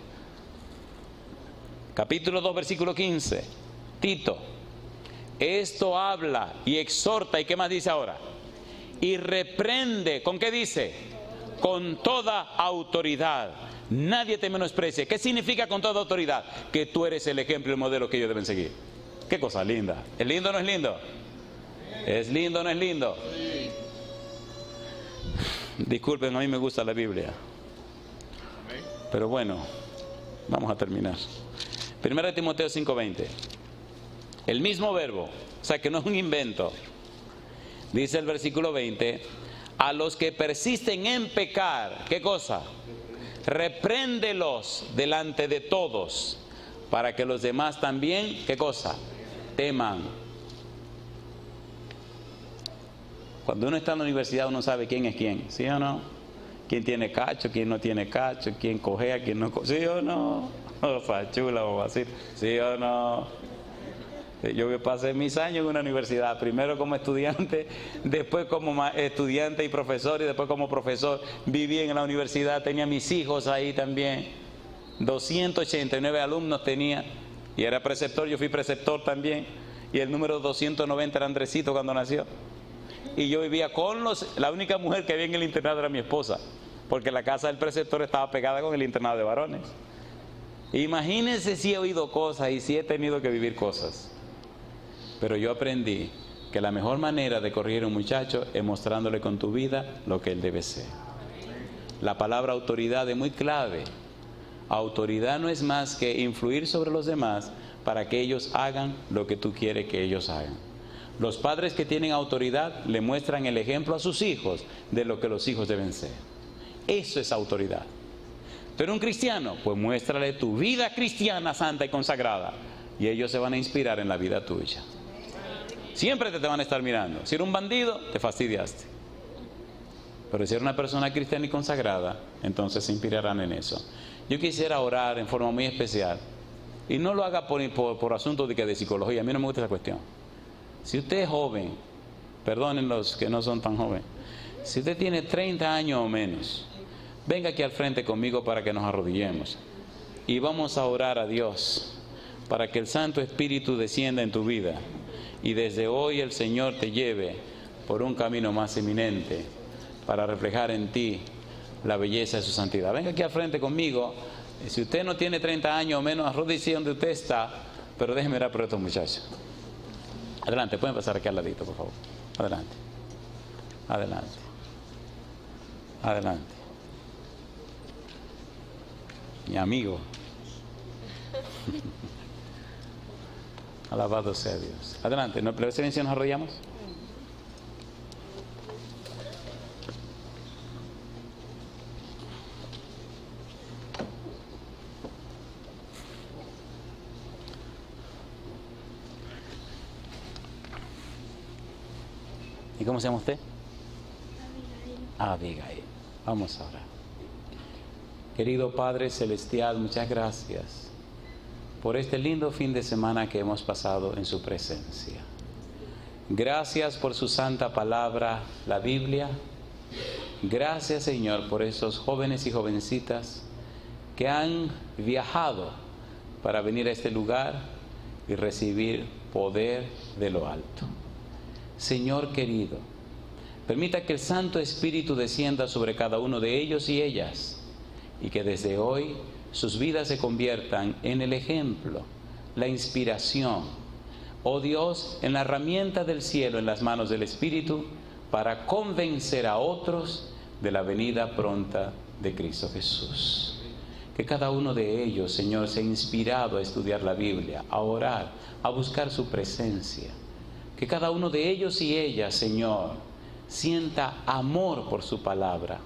Capítulo 2, versículo 15. Tito. Esto habla y exhorta. ¿Y qué más dice ahora? Y reprende. ¿Con qué dice? Con toda autoridad. Nadie te menosprecie. ¿Qué significa con toda autoridad? Que tú eres el ejemplo y el modelo que ellos deben seguir. Qué cosa linda. ¿Es lindo o no es lindo? ¿Es lindo o no es lindo? Disculpen, a mí me gusta la Biblia. Pero bueno, vamos a terminar. Primera de Timoteo 5:20. El mismo verbo, o sea que no es un invento. Dice el versículo 20, a los que persisten en pecar, ¿qué cosa? Repréndelos delante de todos, para que los demás también, ¿qué cosa? Teman. Cuando uno está en la universidad uno sabe quién es quién, ¿sí o no? Quién tiene cacho, quién no tiene cacho, quién cojea, quién no cojea, ¿sí o no? O fachula o así, ¿sí o no? Yo pasé mis años en una universidad, primero como estudiante, después como estudiante y profesor, y después como profesor. Viví en la universidad, tenía mis hijos ahí también. 289 alumnos tenía, y era preceptor, yo fui preceptor también, y el número 290 era Andresito cuando nació. Y yo vivía con la única mujer que había en el internado era mi esposa, porque la casa del preceptor estaba pegada con el internado de varones. Imagínense si he oído cosas y si he tenido que vivir cosas. Pero yo aprendí que la mejor manera de corregir a un muchacho es mostrándole con tu vida lo que él debe ser. La palabra autoridad es muy clave. Autoridad no es más que influir sobre los demás para que ellos hagan lo que tú quieres que ellos hagan. Los padres que tienen autoridad le muestran el ejemplo a sus hijos de lo que los hijos deben ser. Eso es autoridad. Pero un cristiano, pues muéstrale tu vida cristiana, santa y consagrada, y ellos se van a inspirar en la vida tuya. Siempre te van a estar mirando. Si eres un bandido, te fastidiaste. Pero si eres una persona cristiana y consagrada, entonces se inspirarán en eso. Yo quisiera orar en forma muy especial, y no lo haga por asunto de psicología. A mí no me gusta esa cuestión. Si usted es joven, perdonen los que no son tan jóvenes, si usted tiene 30 años o menos, venga aquí al frente conmigo para que nos arrodillemos y vamos a orar a Dios para que el Santo Espíritu descienda en tu vida y desde hoy el Señor te lleve por un camino más eminente para reflejar en ti la belleza de su santidad. Venga aquí al frente conmigo. Si usted no tiene 30 años o menos, arrodíllese donde usted está, pero déjeme orar por estos muchachos. Adelante, pueden pasar aquí al ladito, por favor. Adelante. Adelante. Adelante. Mi amigo. Alabado sea Dios. Adelante, ¿no le parece si nos arrodillamos? ¿Y cómo se llama usted? Abigail. Vamos a orar. Querido Padre Celestial, muchas gracias por este lindo fin de semana que hemos pasado en su presencia. Gracias por su santa palabra, la Biblia. Gracias, Señor, por esos jóvenes y jovencitas que han viajado para venir a este lugar y recibir poder de lo alto. Señor querido, permita que el Santo Espíritu descienda sobre cada uno de ellos y ellas, y que desde hoy sus vidas se conviertan en el ejemplo, la inspiración, oh Dios, en la herramienta del cielo en las manos del Espíritu para convencer a otros de la venida pronta de Cristo Jesús. Que cada uno de ellos, Señor, sea inspirado a estudiar la Biblia, a orar, a buscar su presencia. Que cada uno de ellos y ellas, Señor, sienta amor por su palabra.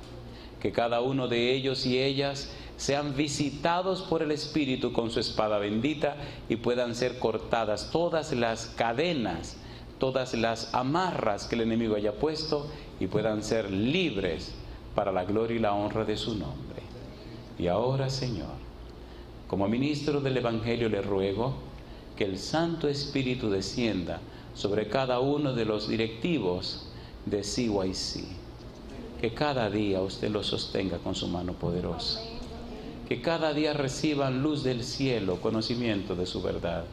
Que cada uno de ellos y ellas sean visitados por el Espíritu con su espada bendita y puedan ser cortadas todas las cadenas, todas las amarras que el enemigo haya puesto y puedan ser libres para la gloria y la honra de su nombre. Y ahora, Señor, como ministro del Evangelio le ruego que el Santo Espíritu descienda sobre cada uno de los directivos de CYC. Que cada día usted los sostenga con su mano poderosa. Que cada día reciban luz del cielo, conocimiento de su verdad.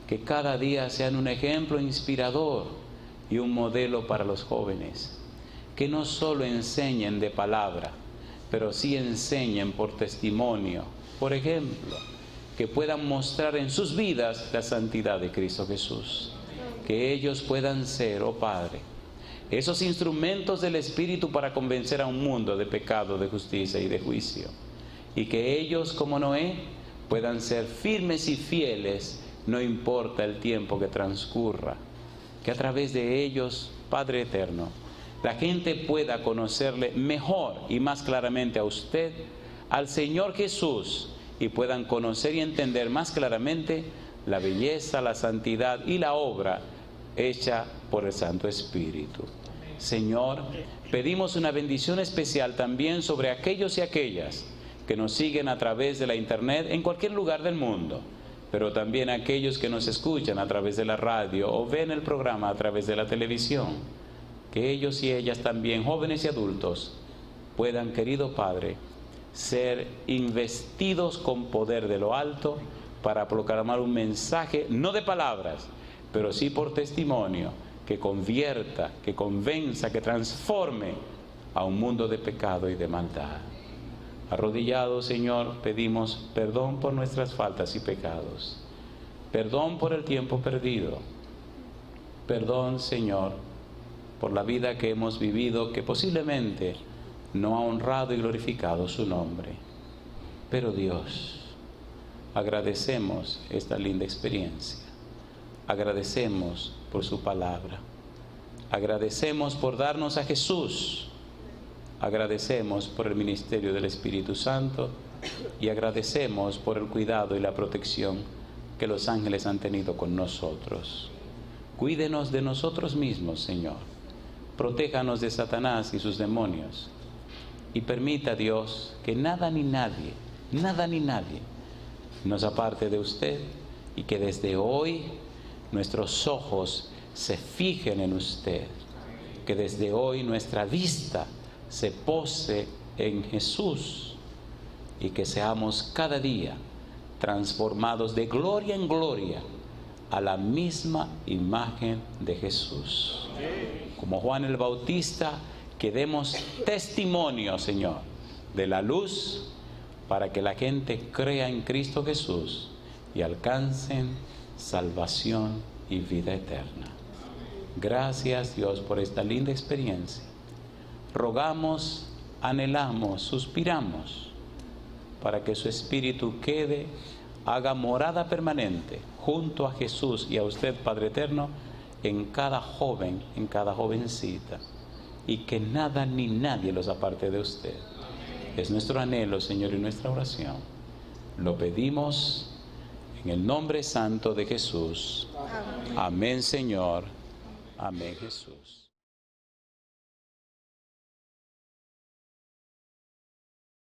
Que cada día sean un ejemplo inspirador y un modelo para los jóvenes. Que no solo enseñen de palabra, pero sí enseñen por testimonio, por ejemplo. Que puedan mostrar en sus vidas la santidad de Cristo Jesús. Que ellos puedan ser, oh Padre, esos instrumentos del Espíritu para convencer a un mundo de pecado, de justicia y de juicio. Y que ellos, como Noé, puedan ser firmes y fieles, no importa el tiempo que transcurra. Que a través de ellos, Padre eterno, la gente pueda conocerle mejor y más claramente a usted, al Señor Jesús, y puedan conocer y entender más claramente la belleza, la santidad y la obra hecha por el Santo Espíritu. Señor, pedimos una bendición especial también sobre aquellos y aquellas que nos siguen a través de la internet en cualquier lugar del mundo, pero también aquellos que nos escuchan a través de la radio o ven el programa a través de la televisión. Que ellos y ellas también, jóvenes y adultos, puedan, querido Padre, ser investidos con poder de lo alto para proclamar un mensaje, no de palabras, pero sí por testimonio, que convierta, que convenza, que transforme a un mundo de pecado y de maldad. Arrodillados, Señor, pedimos perdón por nuestras faltas y pecados, perdón por el tiempo perdido, perdón, Señor, por la vida que hemos vivido que posiblemente no ha honrado y glorificado su nombre. Pero Dios, agradecemos esta linda experiencia, agradecemos por su palabra, agradecemos por darnos a Jesús, agradecemos por el ministerio del Espíritu Santo y agradecemos por el cuidado y la protección que los ángeles han tenido con nosotros. Cuídenos de nosotros mismos, Señor. Protéjanos de Satanás y sus demonios. Y permita, Dios, que nada ni nadie nos aparte de usted, y que desde hoy nuestros ojos se fijen en usted. Que desde hoy nuestra vista se pose en Jesús, y que seamos cada día transformados de gloria en gloria a la misma imagen de Jesús. Como Juan el Bautista, que demos testimonio, Señor, de la luz, para que la gente crea en Cristo Jesús y alcancen salvación y vida eterna. Gracias, Dios, por esta linda experiencia. Rogamos, anhelamos, suspiramos para que su Espíritu quede, haga morada permanente junto a Jesús y a usted, Padre Eterno, en cada joven, en cada jovencita, y que nada ni nadie los aparte de usted. Es nuestro anhelo, Señor, y nuestra oración. Lo pedimos en el nombre santo de Jesús. Amén, Señor. Amén, Jesús.